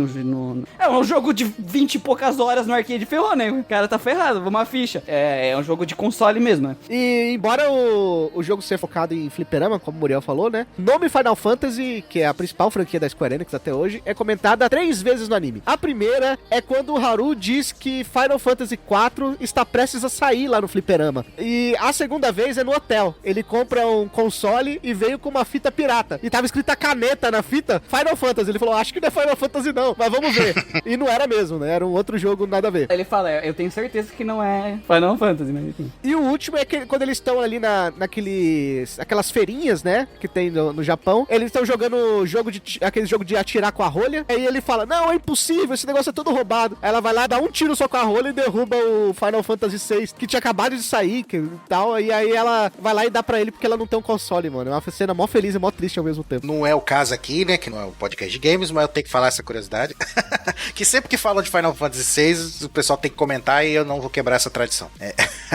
é um jogo de 20 e poucas horas no arcade, ferrou, né? O cara tá ferrado, uma ficha. É um jogo de console mesmo, né? E embora o jogo ser focado em fliperama, como o Muriel falou, né? O nome Final Fantasy, que é a principal franquia da Square Enix até hoje, é comentada 3 vezes no anime. A primeira é quando o Haru diz que Final Fantasy IV está prestes a sair lá no fliperama. E a segunda vez é no hotel. Ele compra um console e veio com uma fita pirata. E tava escrita caneta na fita Final Fantasy. Ele falou, acho que não é Final Fantasy não, mas vamos ver. E não era mesmo, né? Era um outro jogo, nada a ver. Ele fala, eu tenho certeza que não é Final Fantasy, mas enfim. E o último é que quando eles estão ali aquelas feirinhas, né? Que tem no Japão. Eles estão jogando aquele jogo de atirar com a rolha. Aí ele fala, não, é impossível, esse negócio é todo roubado. Aí ela vai lá, dá um tiro só com a rolha e derruba o Final Fantasy VI, que tinha acabado de sair e tal. E aí ela vai lá e dá pra ele porque ela não tem um console, mano. É uma cena mó feliz e mó triste ao mesmo tempo. Não é o caso aqui, né? Que não é o podcast de games, mas eu tenho que falar essa curiosidade. Que sempre que falam de Final Fantasy VI, o pessoal tem que comentar e eu não vou quebrar essa tradição.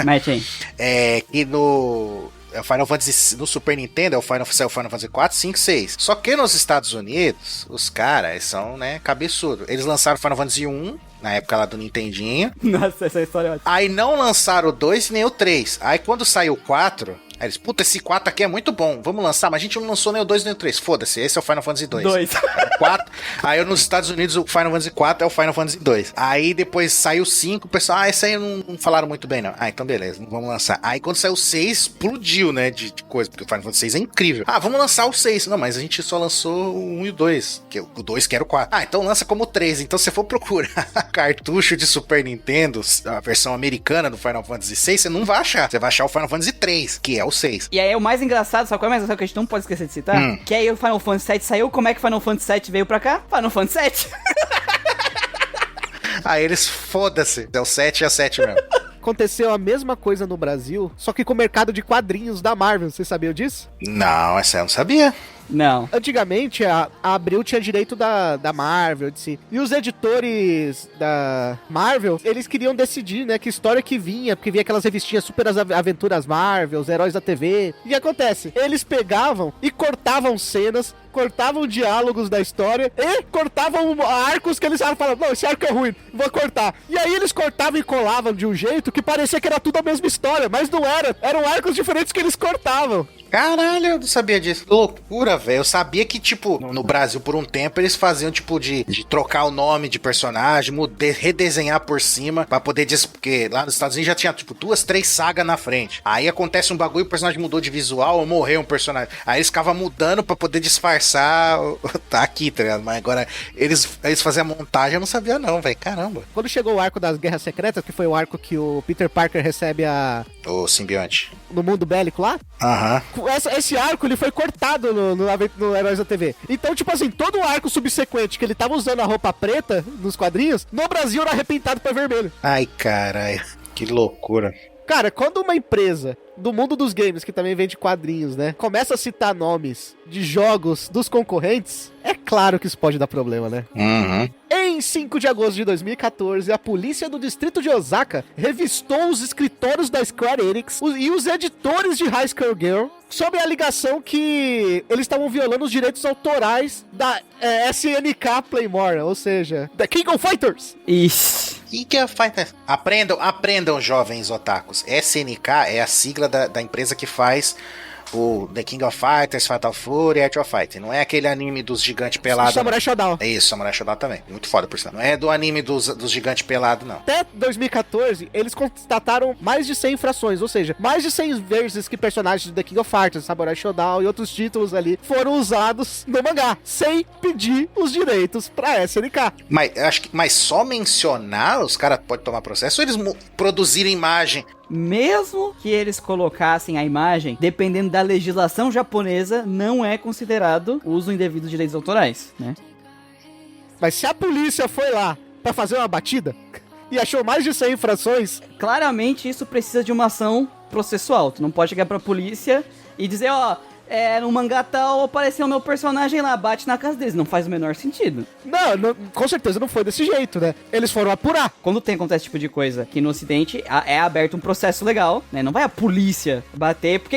Mete aí. Que no Final Fantasy no Super Nintendo é o Final Fantasy 4, 5, 6. Só que nos Estados Unidos, os caras são, né, cabeçudo. Eles lançaram o Final Fantasy 1, na época lá do Nintendinho. Nossa, essa história é ótima. Aí não lançaram o 2 nem o 3. Aí quando saiu o 4... Aí eles, puta, esse 4 aqui é muito bom, vamos lançar, mas a gente não lançou nem o 2 nem o 3. Foda-se, esse é o Final Fantasy 2. 4. Aí nos Estados Unidos o Final Fantasy 4 é o Final Fantasy 2. Aí depois saiu o 5, o pessoal, esse aí não falaram muito bem não. Então beleza, não vamos lançar. Aí quando saiu o 6, explodiu, né, de coisa, porque o Final Fantasy 6 é incrível. Vamos lançar o 6. Não, mas a gente só lançou o 1 e o 2, que o 2 que era o 4. Então lança como o 3. Então se você for procurar cartucho de Super Nintendo, a versão americana do Final Fantasy 6, você não vai achar. Você vai achar o Final Fantasy 3, que é o 6. E aí o mais engraçado, sabe qual é o mais engraçado que a gente não pode esquecer de citar? Que aí o Final Fantasy 7 saiu, como é que o Final Fantasy 7 veio pra cá? Final Fantasy 7. Aí eles, foda-se, é o 7 e a 7 mesmo. aconteceu a mesma coisa no Brasil, só que com o mercado de quadrinhos da Marvel. Vocês sabiam disso? Não, essa eu não sabia. Não. Antigamente, a Abril tinha direito da Marvel, de si. E os editores da Marvel, eles queriam decidir, né, que história que vinha, porque vinha aquelas revistinhas Super Aventuras Marvel, os Heróis da TV. E o que acontece? Eles pegavam e cortavam cenas, cortavam diálogos da história e cortavam arcos que eles falavam, não, esse arco é ruim, vou cortar. E aí eles cortavam e colavam de um jeito que parecia que era tudo a mesma história, mas não era. Eram arcos diferentes que eles cortavam. Caralho, eu não sabia disso. Que loucura, velho. Eu sabia que, tipo, no Brasil, por um tempo, eles faziam, tipo, de trocar o nome de personagem, redesenhar por cima, pra poder porque lá nos Estados Unidos já tinha, tipo, 2, 3 sagas na frente. Aí acontece um bagulho, o personagem mudou de visual, ou morreu um personagem. Aí eles ficavam mudando pra poder disfarçar. Tá aqui, tá ligado? Mas agora, eles faziam a montagem, eu não sabia não, velho. Caramba. Quando chegou o arco das Guerras Secretas, que foi o arco que o Peter Parker recebe O simbionte. no mundo bélico lá, Aham. esse arco ele foi cortado no Heróis da TV. Então, tipo assim, todo o arco subsequente que ele tava usando a roupa preta nos quadrinhos, no Brasil era repintado pra vermelho. Ai, caralho. Que loucura. Cara, quando uma empresa do mundo dos games, que também vende quadrinhos, né, começa a citar nomes de jogos dos concorrentes, é claro que isso pode dar problema, né? Uhum. Em 5 de agosto de 2014, a polícia do distrito de Osaka revistou os escritórios da Square Enix e os editores de High School Girl sobre a alegação que eles estavam violando os direitos autorais da SNK Playmore, ou seja, da King of Fighters. Ixi. E que é Fighter? Aprendam, jovens otakus. SNK é a sigla da empresa que faz o The King of Fighters, Fatal Fury e Art of Fighting. Não é aquele anime dos gigantes pelados. Samurai Shodown. É isso, Samurai Shodown também. Muito foda, por sinal. Não é do anime dos gigantes pelados, não. Até 2014, eles constataram mais de 100 infrações, ou seja, mais de 100 vezes que personagens do The King of Fighters, Samurai Shodown e outros títulos ali foram usados no mangá, sem pedir os direitos pra SNK. Mas só mencionar, os caras podem tomar processo, ou eles produzirem imagem. Mesmo que eles colocassem a imagem, dependendo da legislação japonesa, não é considerado uso indevido de direitos autorais, né? Mas se a polícia foi lá pra fazer uma batida e achou mais de 100 infrações, Claramente isso precisa de uma ação processual. Tu não pode chegar pra polícia e dizer, ó, no mangá tal apareceu o meu personagem lá, bate na casa deles. Não faz o menor sentido. não, com certeza não foi desse jeito, né? Eles foram apurar. Quando acontece esse tipo de coisa aqui no ocidente, é aberto um processo legal, né? Não vai a polícia bater, porque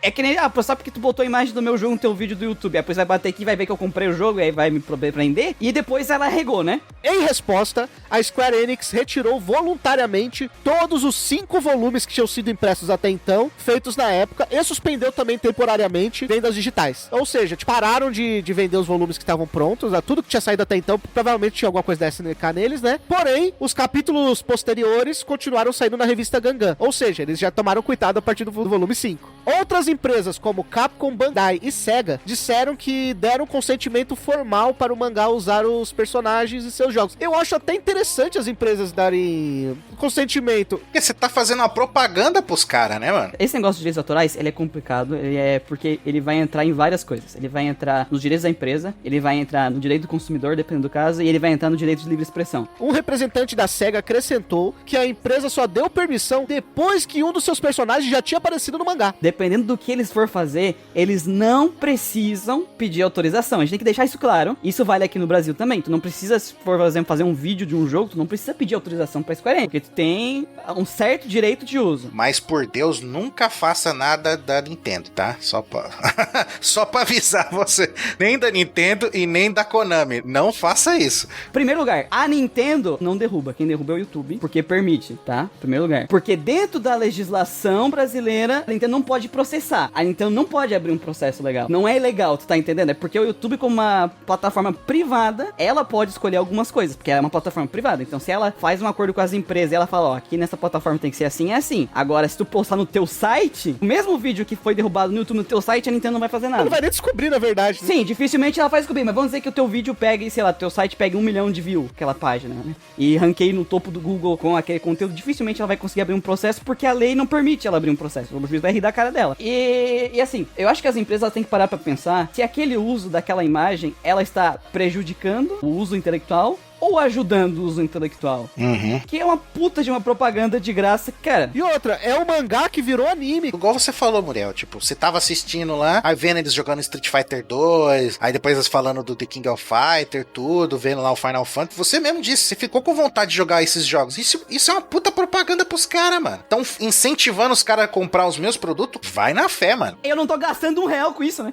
é que nem, só porque tu botou a imagem do meu jogo no teu vídeo do YouTube, aí depois vai bater aqui, vai ver que eu comprei o jogo, e aí vai me prender, e depois ela regou, né? Em resposta, a Square Enix retirou voluntariamente todos os 5 volumes que tinham sido impressos até então, feitos na época, e suspendeu também temporariamente vendas digitais. Ou seja, pararam de vender os volumes que estavam prontos, tudo que tinha saído até então, provavelmente tinha alguma coisa da SNK neles, né? Porém, os capítulos posteriores continuaram saindo na revista Gangan. Ou seja, eles já tomaram cuidado a partir do volume 5. Outras empresas, como Capcom, Bandai e Sega, disseram que deram consentimento formal para o mangá usar os personagens e seus jogos. Eu acho até interessante as empresas darem consentimento. Porque você tá fazendo uma propaganda pros caras, né, mano? Esse negócio de direitos autorais, ele é complicado, porque ele vai entrar em várias coisas. Ele vai entrar nos direitos da empresa, ele vai entrar no direito do consumidor, dependendo do caso, e ele vai entrar no direito de livre expressão. Um representante da SEGA acrescentou que a empresa só deu permissão depois que um dos seus personagens já tinha aparecido no mangá. Dependendo do que eles for fazer, eles não precisam pedir autorização. A gente tem que deixar isso claro. Isso vale aqui no Brasil também. Tu não precisa, se for fazer um vídeo de um jogo, tu não precisa pedir autorização pra Square Enix, porque tu tem um certo direito de uso. Mas, por Deus, nunca faça nada da Nintendo, tá? Só pra avisar você. Nem da Nintendo e nem da Konami. Não faça isso. Primeiro lugar, a Nintendo não derruba. Quem derruba é o YouTube, porque permite, tá? Primeiro lugar. Porque dentro da legislação brasileira, a Nintendo não pode processar. A Nintendo não pode abrir um processo legal. Não é ilegal, tu tá entendendo? É porque o YouTube, como uma plataforma privada, ela pode escolher algumas coisas, porque ela é uma plataforma privada. Então, se ela faz um acordo com as empresas e ela fala, ó, aqui nessa plataforma tem que ser assim, é assim. Agora, se tu postar no teu site, o mesmo vídeo que foi derrubado no YouTube no teu site, a Nintendo não vai fazer nada. Ela não vai nem descobrir, na verdade. Né? Sim, dificilmente ela vai descobrir, mas vamos dizer que o teu vídeo pegue, sei lá, teu site pegue 1 milhão de views, aquela página, né? E ranqueie no topo do Google com aquele conteúdo, dificilmente ela vai conseguir abrir um processo, porque a lei não permite ela abrir um processo. O juiz vai rir da cara dela. E assim, eu acho que as empresas têm que parar pra pensar se aquele uso daquela imagem, ela está prejudicando o uso intelectual, ou ajudando o uso intelectual? Que é uma puta de uma propaganda de graça, cara. E outra, é o mangá que virou anime. Igual você falou, Muriel, tipo, você tava assistindo lá, aí vendo eles jogando Street Fighter 2, aí depois eles falando do The King of Fighter, tudo, vendo lá o Final Fantasy, você mesmo disse, você ficou com vontade de jogar esses jogos. Isso é uma puta propaganda pros caras, mano. Então, incentivando os caras a comprar os meus produtos, vai na fé, mano. Eu não tô gastando R$1 com isso, né?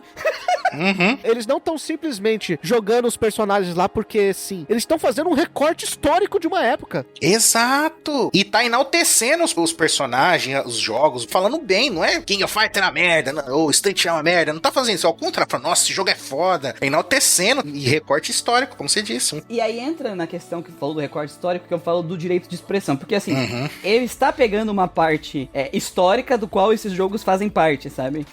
Eles não estão simplesmente jogando os personagens lá porque sim. Eles estão fazendo um recorte histórico de uma época. Exato! E tá enaltecendo os personagens, os jogos, falando bem, não é King of Fighter é uma merda, não, ou Street é uma merda, não tá fazendo isso, ao contrário, falando, nossa, esse jogo é foda, é enaltecendo, e recorte histórico, como você disse. E aí entra na questão que falou do recorte histórico, que eu falo do direito de expressão, porque assim, ele está pegando uma parte histórica do qual esses jogos fazem parte, sabe?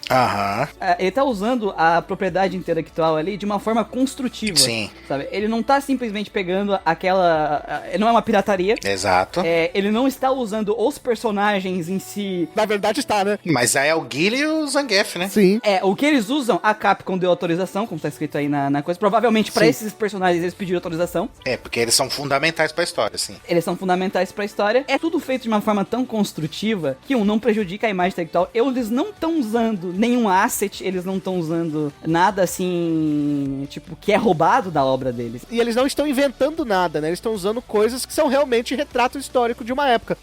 Ele tá usando a propriedade intelectual ali de uma forma construtiva. Sim. Sabe? Ele não tá simplesmente pegando aquela... não é uma pirataria. Exato. Ele não está usando os personagens em si. Na verdade está, né? Mas aí é o Guile e o Zangief, né? Sim. O que eles usam, a Capcom deu autorização, como tá escrito aí na coisa. Provavelmente pra esses personagens eles pediram autorização. Porque eles são fundamentais pra história, sim. Eles são fundamentais pra história. É tudo feito de uma forma tão construtiva que não prejudica a imagem intelectual. Eles não estão usando nenhum asset, eles não estão usando nada assim, tipo, que é roubado da obra deles. E eles não estão inventando nada, né? Eles estão usando coisas que são realmente retrato histórico de uma época.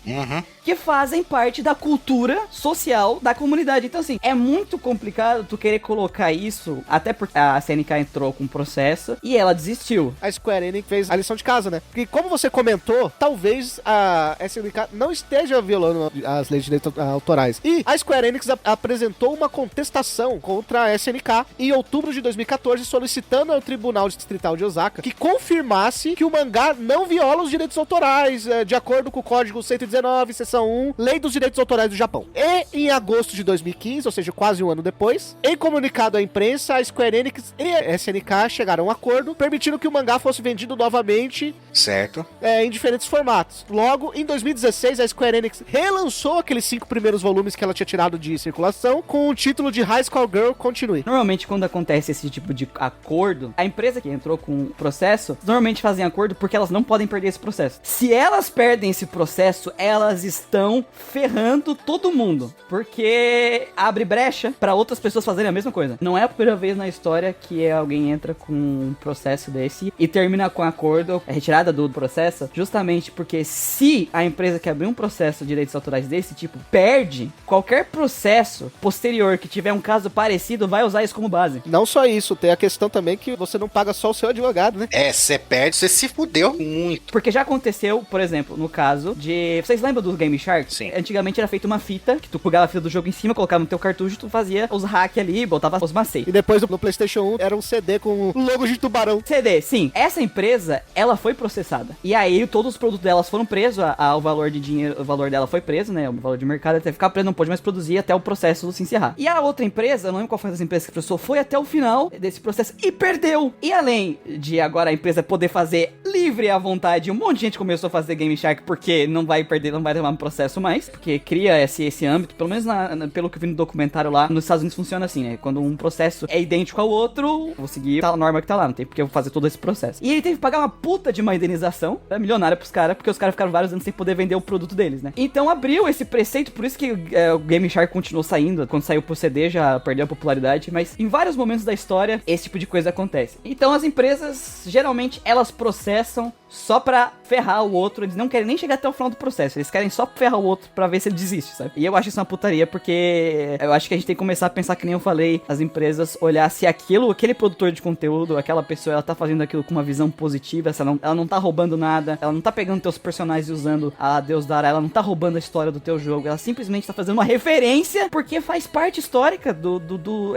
Que fazem parte da cultura social da comunidade. Então, assim, é muito complicado tu querer colocar isso, até porque a SNK entrou com um processo e ela desistiu. A Square Enix fez a lição de casa, né? Porque como você comentou, talvez a SNK não esteja violando as leis de direitos autorais. E a Square Enix apresentou uma contestação contra a SNK em outubro de 2014, solicitando ao Tribunal Distrital de Osaka que confirmasse que o mangá não viola os direitos autorais, de acordo com o Código 119, seção 1, Lei dos Direitos Autorais do Japão. E em agosto de 2015, ou seja, quase um ano depois, em comunicado à imprensa, a Square Enix e a SNK chegaram a um acordo, permitindo que o mangá fosse vendido novamente, certo, em diferentes formatos. Logo, em 2016, a Square Enix relançou aqueles 5 primeiros volumes que ela tinha tirado de circulação, com o título de High School Girl Continue. Normalmente, quando acontece esse tipo de acordo, a empresa que entrou com o processo, normalmente fazem acordo porque elas não podem perder esse processo. Se elas perdem esse processo, elas estão ferrando todo mundo, porque abre brecha para outras pessoas fazerem a mesma coisa. Não é a primeira vez na história que alguém entra com um processo desse e termina com acordo, retirada do processo, justamente porque se a empresa que abriu um processo de direitos autorais desse tipo perde, qualquer processo posterior que tiver um caso parecido vai usar isso como base. Não só isso, tem a questão também que você não paga só o seu advogado, né? Você perde, você se fudeu muito. Porque já aconteceu, por exemplo, no caso de... Vocês lembram do Game Shark? Sim. Antigamente era feita uma fita, que tu plugava a fita do jogo em cima, colocava no teu cartucho, tu fazia os hacks ali, botava os macetes. E depois no PlayStation 1 era um CD com o logo de tubarão. CD, sim. Essa empresa, ela foi processada. E aí todos os produtos delas foram presos, o valor de dinheiro, o valor dela foi preso, né? O valor de mercado até ficar preso, não pôde mais produzir até o processo se encerrar. E a outra empresa, eu não lembro qual foi das empresas que processou, foi até o final desse processo e perdeu. E além de agora a empresa poder fazer livre à vontade, um monte de gente começou a fazer Game Shark porque não vai perder, não vai tomar um processo mais, porque cria esse âmbito, pelo menos pelo que eu vi no documentário lá, nos Estados Unidos funciona assim, né? Quando um processo é idêntico ao outro, vou seguir a norma que tá lá, não tem porque eu fazer todo esse processo. E ele teve que pagar uma puta de uma indenização, milionária pros caras, porque os caras ficaram vários anos sem poder vender o produto deles, né? Então abriu esse preceito, por isso que o Game Shark continuou saindo, quando saiu pro CD já perdeu a popularidade, mas em vários momentos da história, esse tipo de coisa acontece. Então as empresas, geralmente, elas processam só pra ferrar o outro, eles não querem nem chegar até o final do processo, eles querem só ferrar o outro pra ver se ele desiste, sabe? E eu acho isso uma putaria, porque eu acho que a gente tem que começar a pensar, que nem eu falei, as empresas olhar se aquele produtor de conteúdo, aquela pessoa, ela tá fazendo aquilo com uma visão positiva, se ela não tá roubando nada, ela não tá pegando teus personagens e usando a Deus dará, ela não tá roubando a história do teu jogo, ela simplesmente tá fazendo uma referência, porque faz parte histórica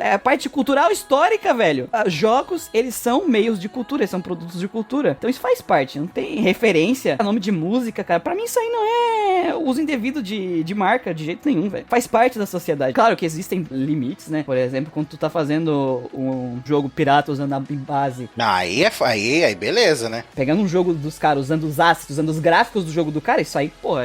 é a parte cultural histórica, velho. Jogos, eles são meios de cultura, eles são produtos de cultura, então isso faz parte, não tem referência a nome de música, cara. Pra mim isso aí não é uso indevido de marca de jeito nenhum, velho. Faz parte da sociedade. Claro que existem limites, né? Por exemplo, quando tu tá fazendo um jogo pirata usando a base. Aí beleza, né? Pegando um jogo dos caras, usando os assets, usando os gráficos do jogo do cara, isso aí, pô,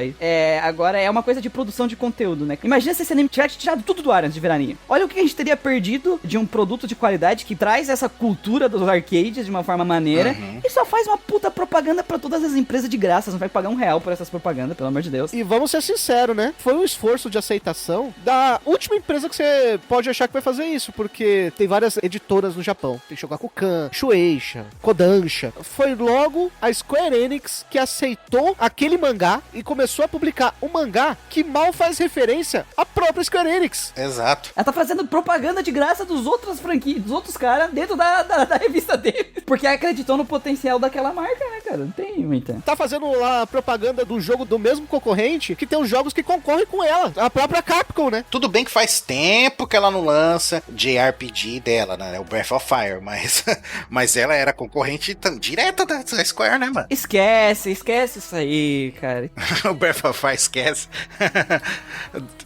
agora é uma coisa de produção de conteúdo, né? Imagina se esse anime tivesse tirado tudo do ar antes de virar anime. Olha o que a gente teria perdido de um produto de qualidade que traz essa cultura dos arcades de uma forma maneira e só faz uma puta propaganda propaganda pra todas as empresas de graça, você não vai pagar R$1 por essas propagandas, pelo amor de Deus. E vamos ser sinceros, né? Foi um esforço de aceitação da última empresa que você pode achar que vai fazer isso, porque tem várias editoras no Japão. Tem Shogakukan, Shueisha, Kodansha. Foi logo a Square Enix que aceitou aquele mangá e começou a publicar um mangá que mal faz referência à própria Square Enix. Exato. Ela tá fazendo propaganda de graça dos outros franquias, dos outros caras dentro da revista dele. Porque acreditou no potencial daquela marca, né, cara? Não tem muita. Tá fazendo lá propaganda do jogo do mesmo concorrente que tem os jogos que concorrem com ela. A própria Capcom, né? Tudo bem que faz tempo que ela não lança JRPG dela, né? O Breath of Fire, mas ela era concorrente direta da Square, né, mano? Esquece isso aí, cara. O Breath of Fire esquece.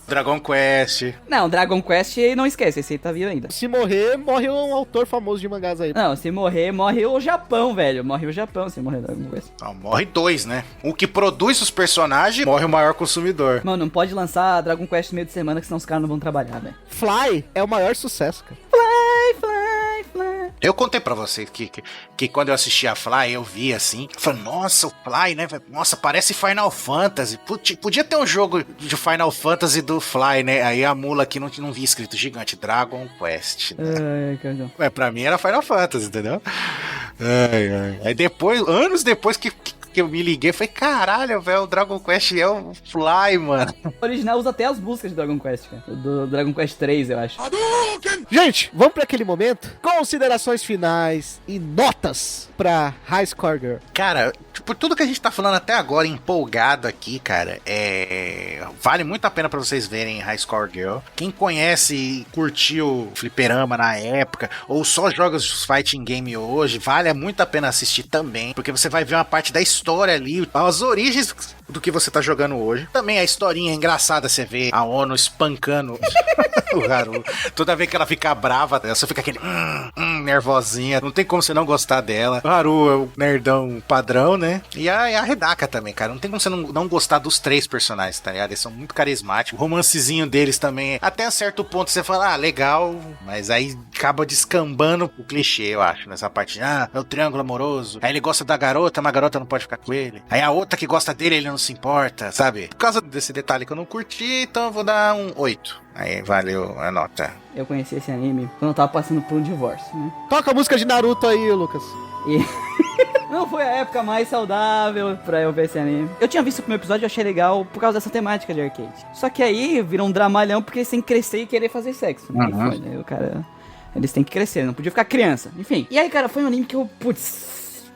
Dragon Quest. Não, Dragon Quest não esquece, esse aí tá vivo ainda. Se morrer, morre um autor famoso de mangás aí. Não, se morrer, morre o Japão, velho. Morre o Japão se morrer Dragon Quest. Não, morre 2, né? O que produz os personagens morre o maior consumidor. Mano, não pode lançar Dragon Quest no meio de semana, que senão os caras não vão trabalhar, velho. Fly é o maior sucesso, cara. Fly. Eu contei pra vocês que quando eu assisti a Fly, eu vi assim, falei, nossa, o Fly, né? Nossa, parece Final Fantasy. Podia ter um jogo de Final Fantasy do Fly, né? Aí a mula aqui não vi escrito gigante, Dragon Quest, né? Pra mim era Final Fantasy, entendeu? Aí depois, anos depois que eu me liguei, falei, caralho, velho, o Dragon Quest é o Fly, mano. O original usa até as músicas de Dragon Quest, cara. Do Dragon Quest 3, eu acho. Gente, vamos pra aquele momento? Considerações finais e notas pra High Score Girl. Cara, por tudo que a gente tá falando até agora, empolgado aqui, cara, vale muito a pena pra vocês verem High Score Girl. Quem conhece e curtiu Fliperama na época, ou só joga os fighting game hoje, vale muito a pena assistir também, porque você vai ver uma parte da história ali, as origens do que você tá jogando hoje. Também a historinha é engraçada, você vê a Ono espancando o Haru. Toda vez que ela fica brava, ela só fica aquele nervosinha. Não tem como você não gostar dela. O Haru é o nerdão padrão, né? E a Redaka também, cara. Não tem como você não gostar dos três personagens, tá ligado? Eles são muito carismáticos. O romancezinho deles também, até a certo ponto você fala, legal, mas aí acaba descambando o clichê, eu acho, nessa parte. É o triângulo amoroso. Aí ele gosta da garota, mas a garota não pode ficar com ele. Aí a outra que gosta dele, ele não se importa, sabe? Por causa desse detalhe que eu não curti, então eu vou dar um 8. Aí, valeu a nota. Eu conheci esse anime quando eu tava passando por um divórcio, né? Toca a música de Naruto aí, Lucas. E... não foi a época mais saudável pra eu ver esse anime. Eu tinha visto o primeiro episódio e achei legal por causa dessa temática de arcade. Só que aí virou um dramalhão porque eles têm que crescer e querer fazer sexo. Né? Uhum. Foi, né? O cara... Eles têm que crescer, não podia ficar criança. Enfim. E aí, cara, foi um anime que eu...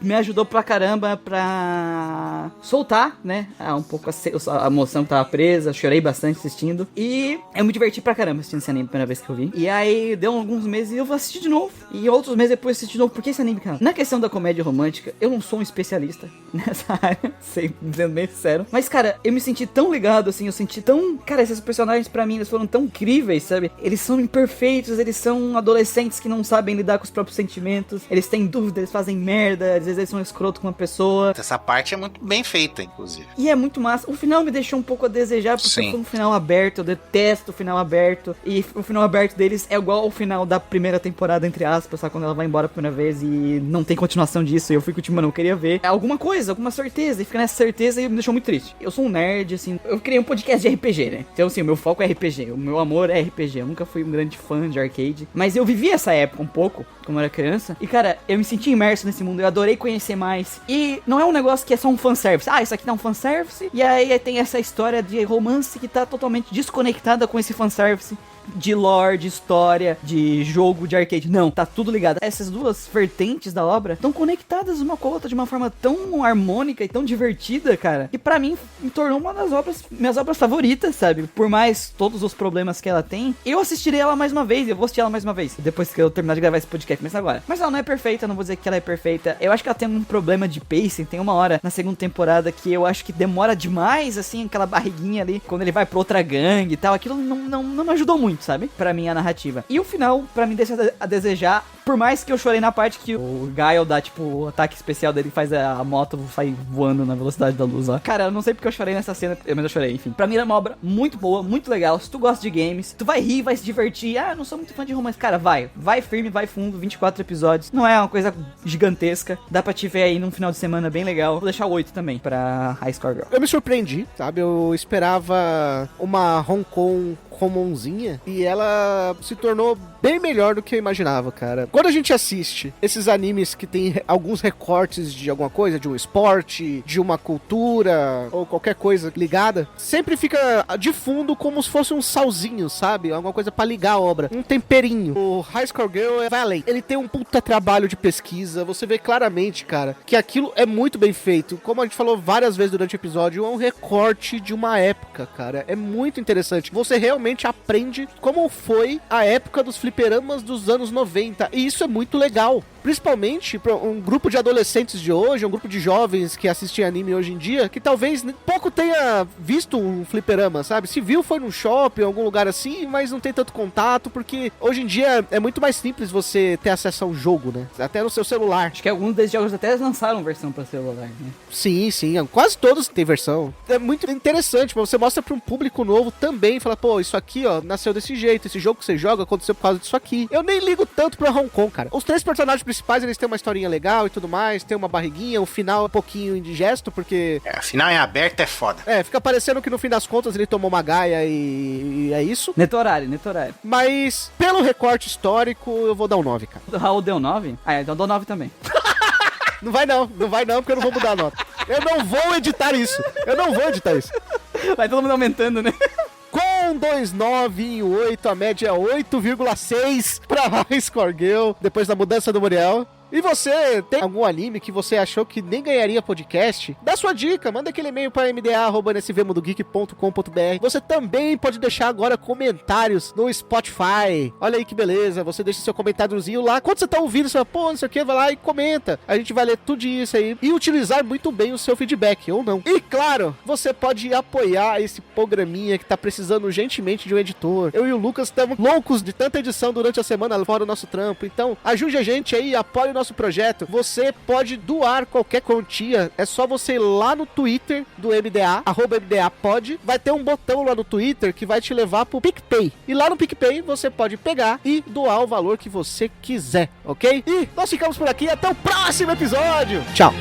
me ajudou pra caramba pra soltar, né, um pouco a emoção que tava presa, chorei bastante assistindo, e eu me diverti pra caramba assistindo esse anime a primeira vez que eu vi, e aí deu alguns meses e eu vou assistir de novo, e outros meses depois assisti de novo, porque esse anime, cara, na questão da comédia romântica, eu não sou um especialista nessa área, sendo bem sincero, mas, cara, eu me senti tão ligado, assim, eu senti tão, cara, esses personagens pra mim, eles foram tão incríveis, sabe, eles são imperfeitos, eles são adolescentes que não sabem lidar com os próprios sentimentos, eles têm dúvida, eles fazem merda, às vezes eles são escroto com uma pessoa. Essa parte é muito bem feita, inclusive. E é muito massa. O final me deixou um pouco a desejar, porque Sim. foi um final aberto, eu detesto o final aberto. E o final aberto deles é igual ao final da primeira temporada, entre aspas, sabe? Quando ela vai embora a primeira vez e não tem continuação disso. E eu fico tipo, mano, eu queria ver alguma coisa, alguma certeza. E fica nessa certeza e me deixou muito triste. Eu sou um nerd, assim, eu criei um podcast de RPG, né? Então, assim, o meu foco é RPG, o meu amor é RPG. Eu nunca fui um grande fã de arcade, mas eu vivi essa época um pouco, como eu era criança. E, cara, eu me senti imerso nesse mundo, eu adorei conhecer mais. E não é um negócio que é só um fanservice. Isso aqui tá um fanservice. E aí tem essa história de romance que tá totalmente desconectada com esse fanservice. De lore, de história, de jogo, de arcade. Não, tá tudo ligado. Essas duas vertentes da obra estão conectadas uma com a outra de uma forma tão harmônica e tão divertida, cara. E pra mim, me tornou uma das minhas obras favoritas, sabe? Por mais todos os problemas que ela tem, eu assistirei ela mais uma vez. Eu vou assistir ela mais uma vez, depois que eu terminar de gravar esse podcast. Mas agora. Mas ela não é perfeita, não vou dizer que ela é perfeita. Eu acho que ela tem um problema de pacing. Tem uma hora na segunda temporada que eu acho que demora demais, assim, aquela barriguinha ali, quando ele vai pra outra gangue e tal. Aquilo não me ajudou muito, sabe? Pra mim, a narrativa. E o final, pra mim, deixa a desejar Por mais que eu chorei na parte que o Gaio dá, tipo, o ataque especial dele, faz a moto sair voando na velocidade da luz lá. Cara, eu não sei porque eu chorei nessa cena, mas eu chorei, enfim. Pra mim era uma obra muito boa, muito legal. Se tu gosta de games, tu vai rir, vai se divertir. Ah, eu não sou muito fã de romance. Cara, vai firme, vai fundo, 24 episódios. Não é uma coisa gigantesca. Dá pra te ver aí num final de semana bem legal. Vou deixar o 8 também pra High Score Girl. Eu me surpreendi, sabe? Eu esperava uma Hong Kong commonzinha e ela se tornou bem melhor do que eu imaginava, cara. Quando a gente assiste esses animes que tem alguns recortes de alguma coisa, de um esporte, de uma cultura ou qualquer coisa ligada, sempre fica de fundo como se fosse um salzinho, sabe? Alguma coisa pra ligar a obra, um temperinho. O High Score Girl vai além. Ele tem um puta trabalho de pesquisa, você vê claramente, cara, que aquilo é muito bem feito. Como a gente falou várias vezes durante o episódio, é um recorte de uma época, cara. É muito interessante. Você realmente aprende como foi a época dos fliperamas dos anos 90. E isso é muito legal. Principalmente para um grupo de adolescentes de hoje, um grupo de jovens que assistem anime hoje em dia, que talvez pouco tenha visto um fliperama, sabe? Se viu, foi num shopping, algum lugar assim, mas não tem tanto contato, porque hoje em dia é muito mais simples você ter acesso ao jogo, né? Até no seu celular. Acho que alguns desses jogos até lançaram versão pra celular, né? Sim, quase todos têm versão. É muito interessante, mas você mostra pra um público novo também, fala, pô, isso aqui, ó, nasceu desse jeito, esse jogo que você joga aconteceu por causa disso aqui. Eu nem ligo tanto pra Hong Kong, cara. Os 3 personagens principais, eles têm uma historinha legal e tudo mais, tem uma barriguinha, o final é um pouquinho indigesto, porque... o final em aberto é foda. Fica parecendo que no fim das contas ele tomou uma gaia e é isso. Netorário. Mas, pelo recorte histórico, eu vou dar um 9, cara. O Raul deu 9? Ah, então eu dou 9 também. Não vai não, porque eu não vou mudar a nota. Eu não vou editar isso. Vai todo mundo aumentando, né? Com 2,9 e 8, a média é 8,6 pra High Score Girl, depois da mudança do Muriel. E você tem algum anime que você achou que nem ganharia podcast? Dá sua dica, manda aquele e-mail para mda@nsvmundogeek.com.br. Você também pode deixar agora comentários no Spotify. Olha aí que beleza, você deixa seu comentáriozinho lá. Quando você tá ouvindo, você fala, pô, não sei o que, vai lá e comenta. A gente vai ler tudo isso aí e utilizar muito bem o seu feedback, ou não. E claro, você pode apoiar esse programinha que tá precisando urgentemente de um editor. Eu e o Lucas estamos loucos de tanta edição durante a semana fora do nosso trampo. Então, ajude a gente aí, apoie o nosso projeto. Você pode doar qualquer quantia, é só você ir lá no Twitter do MDA, @MDApod, vai ter um botão lá no Twitter que vai te levar pro PicPay, e lá no PicPay você pode pegar e doar o valor que você quiser, ok? E nós ficamos por aqui, até o próximo episódio, tchau!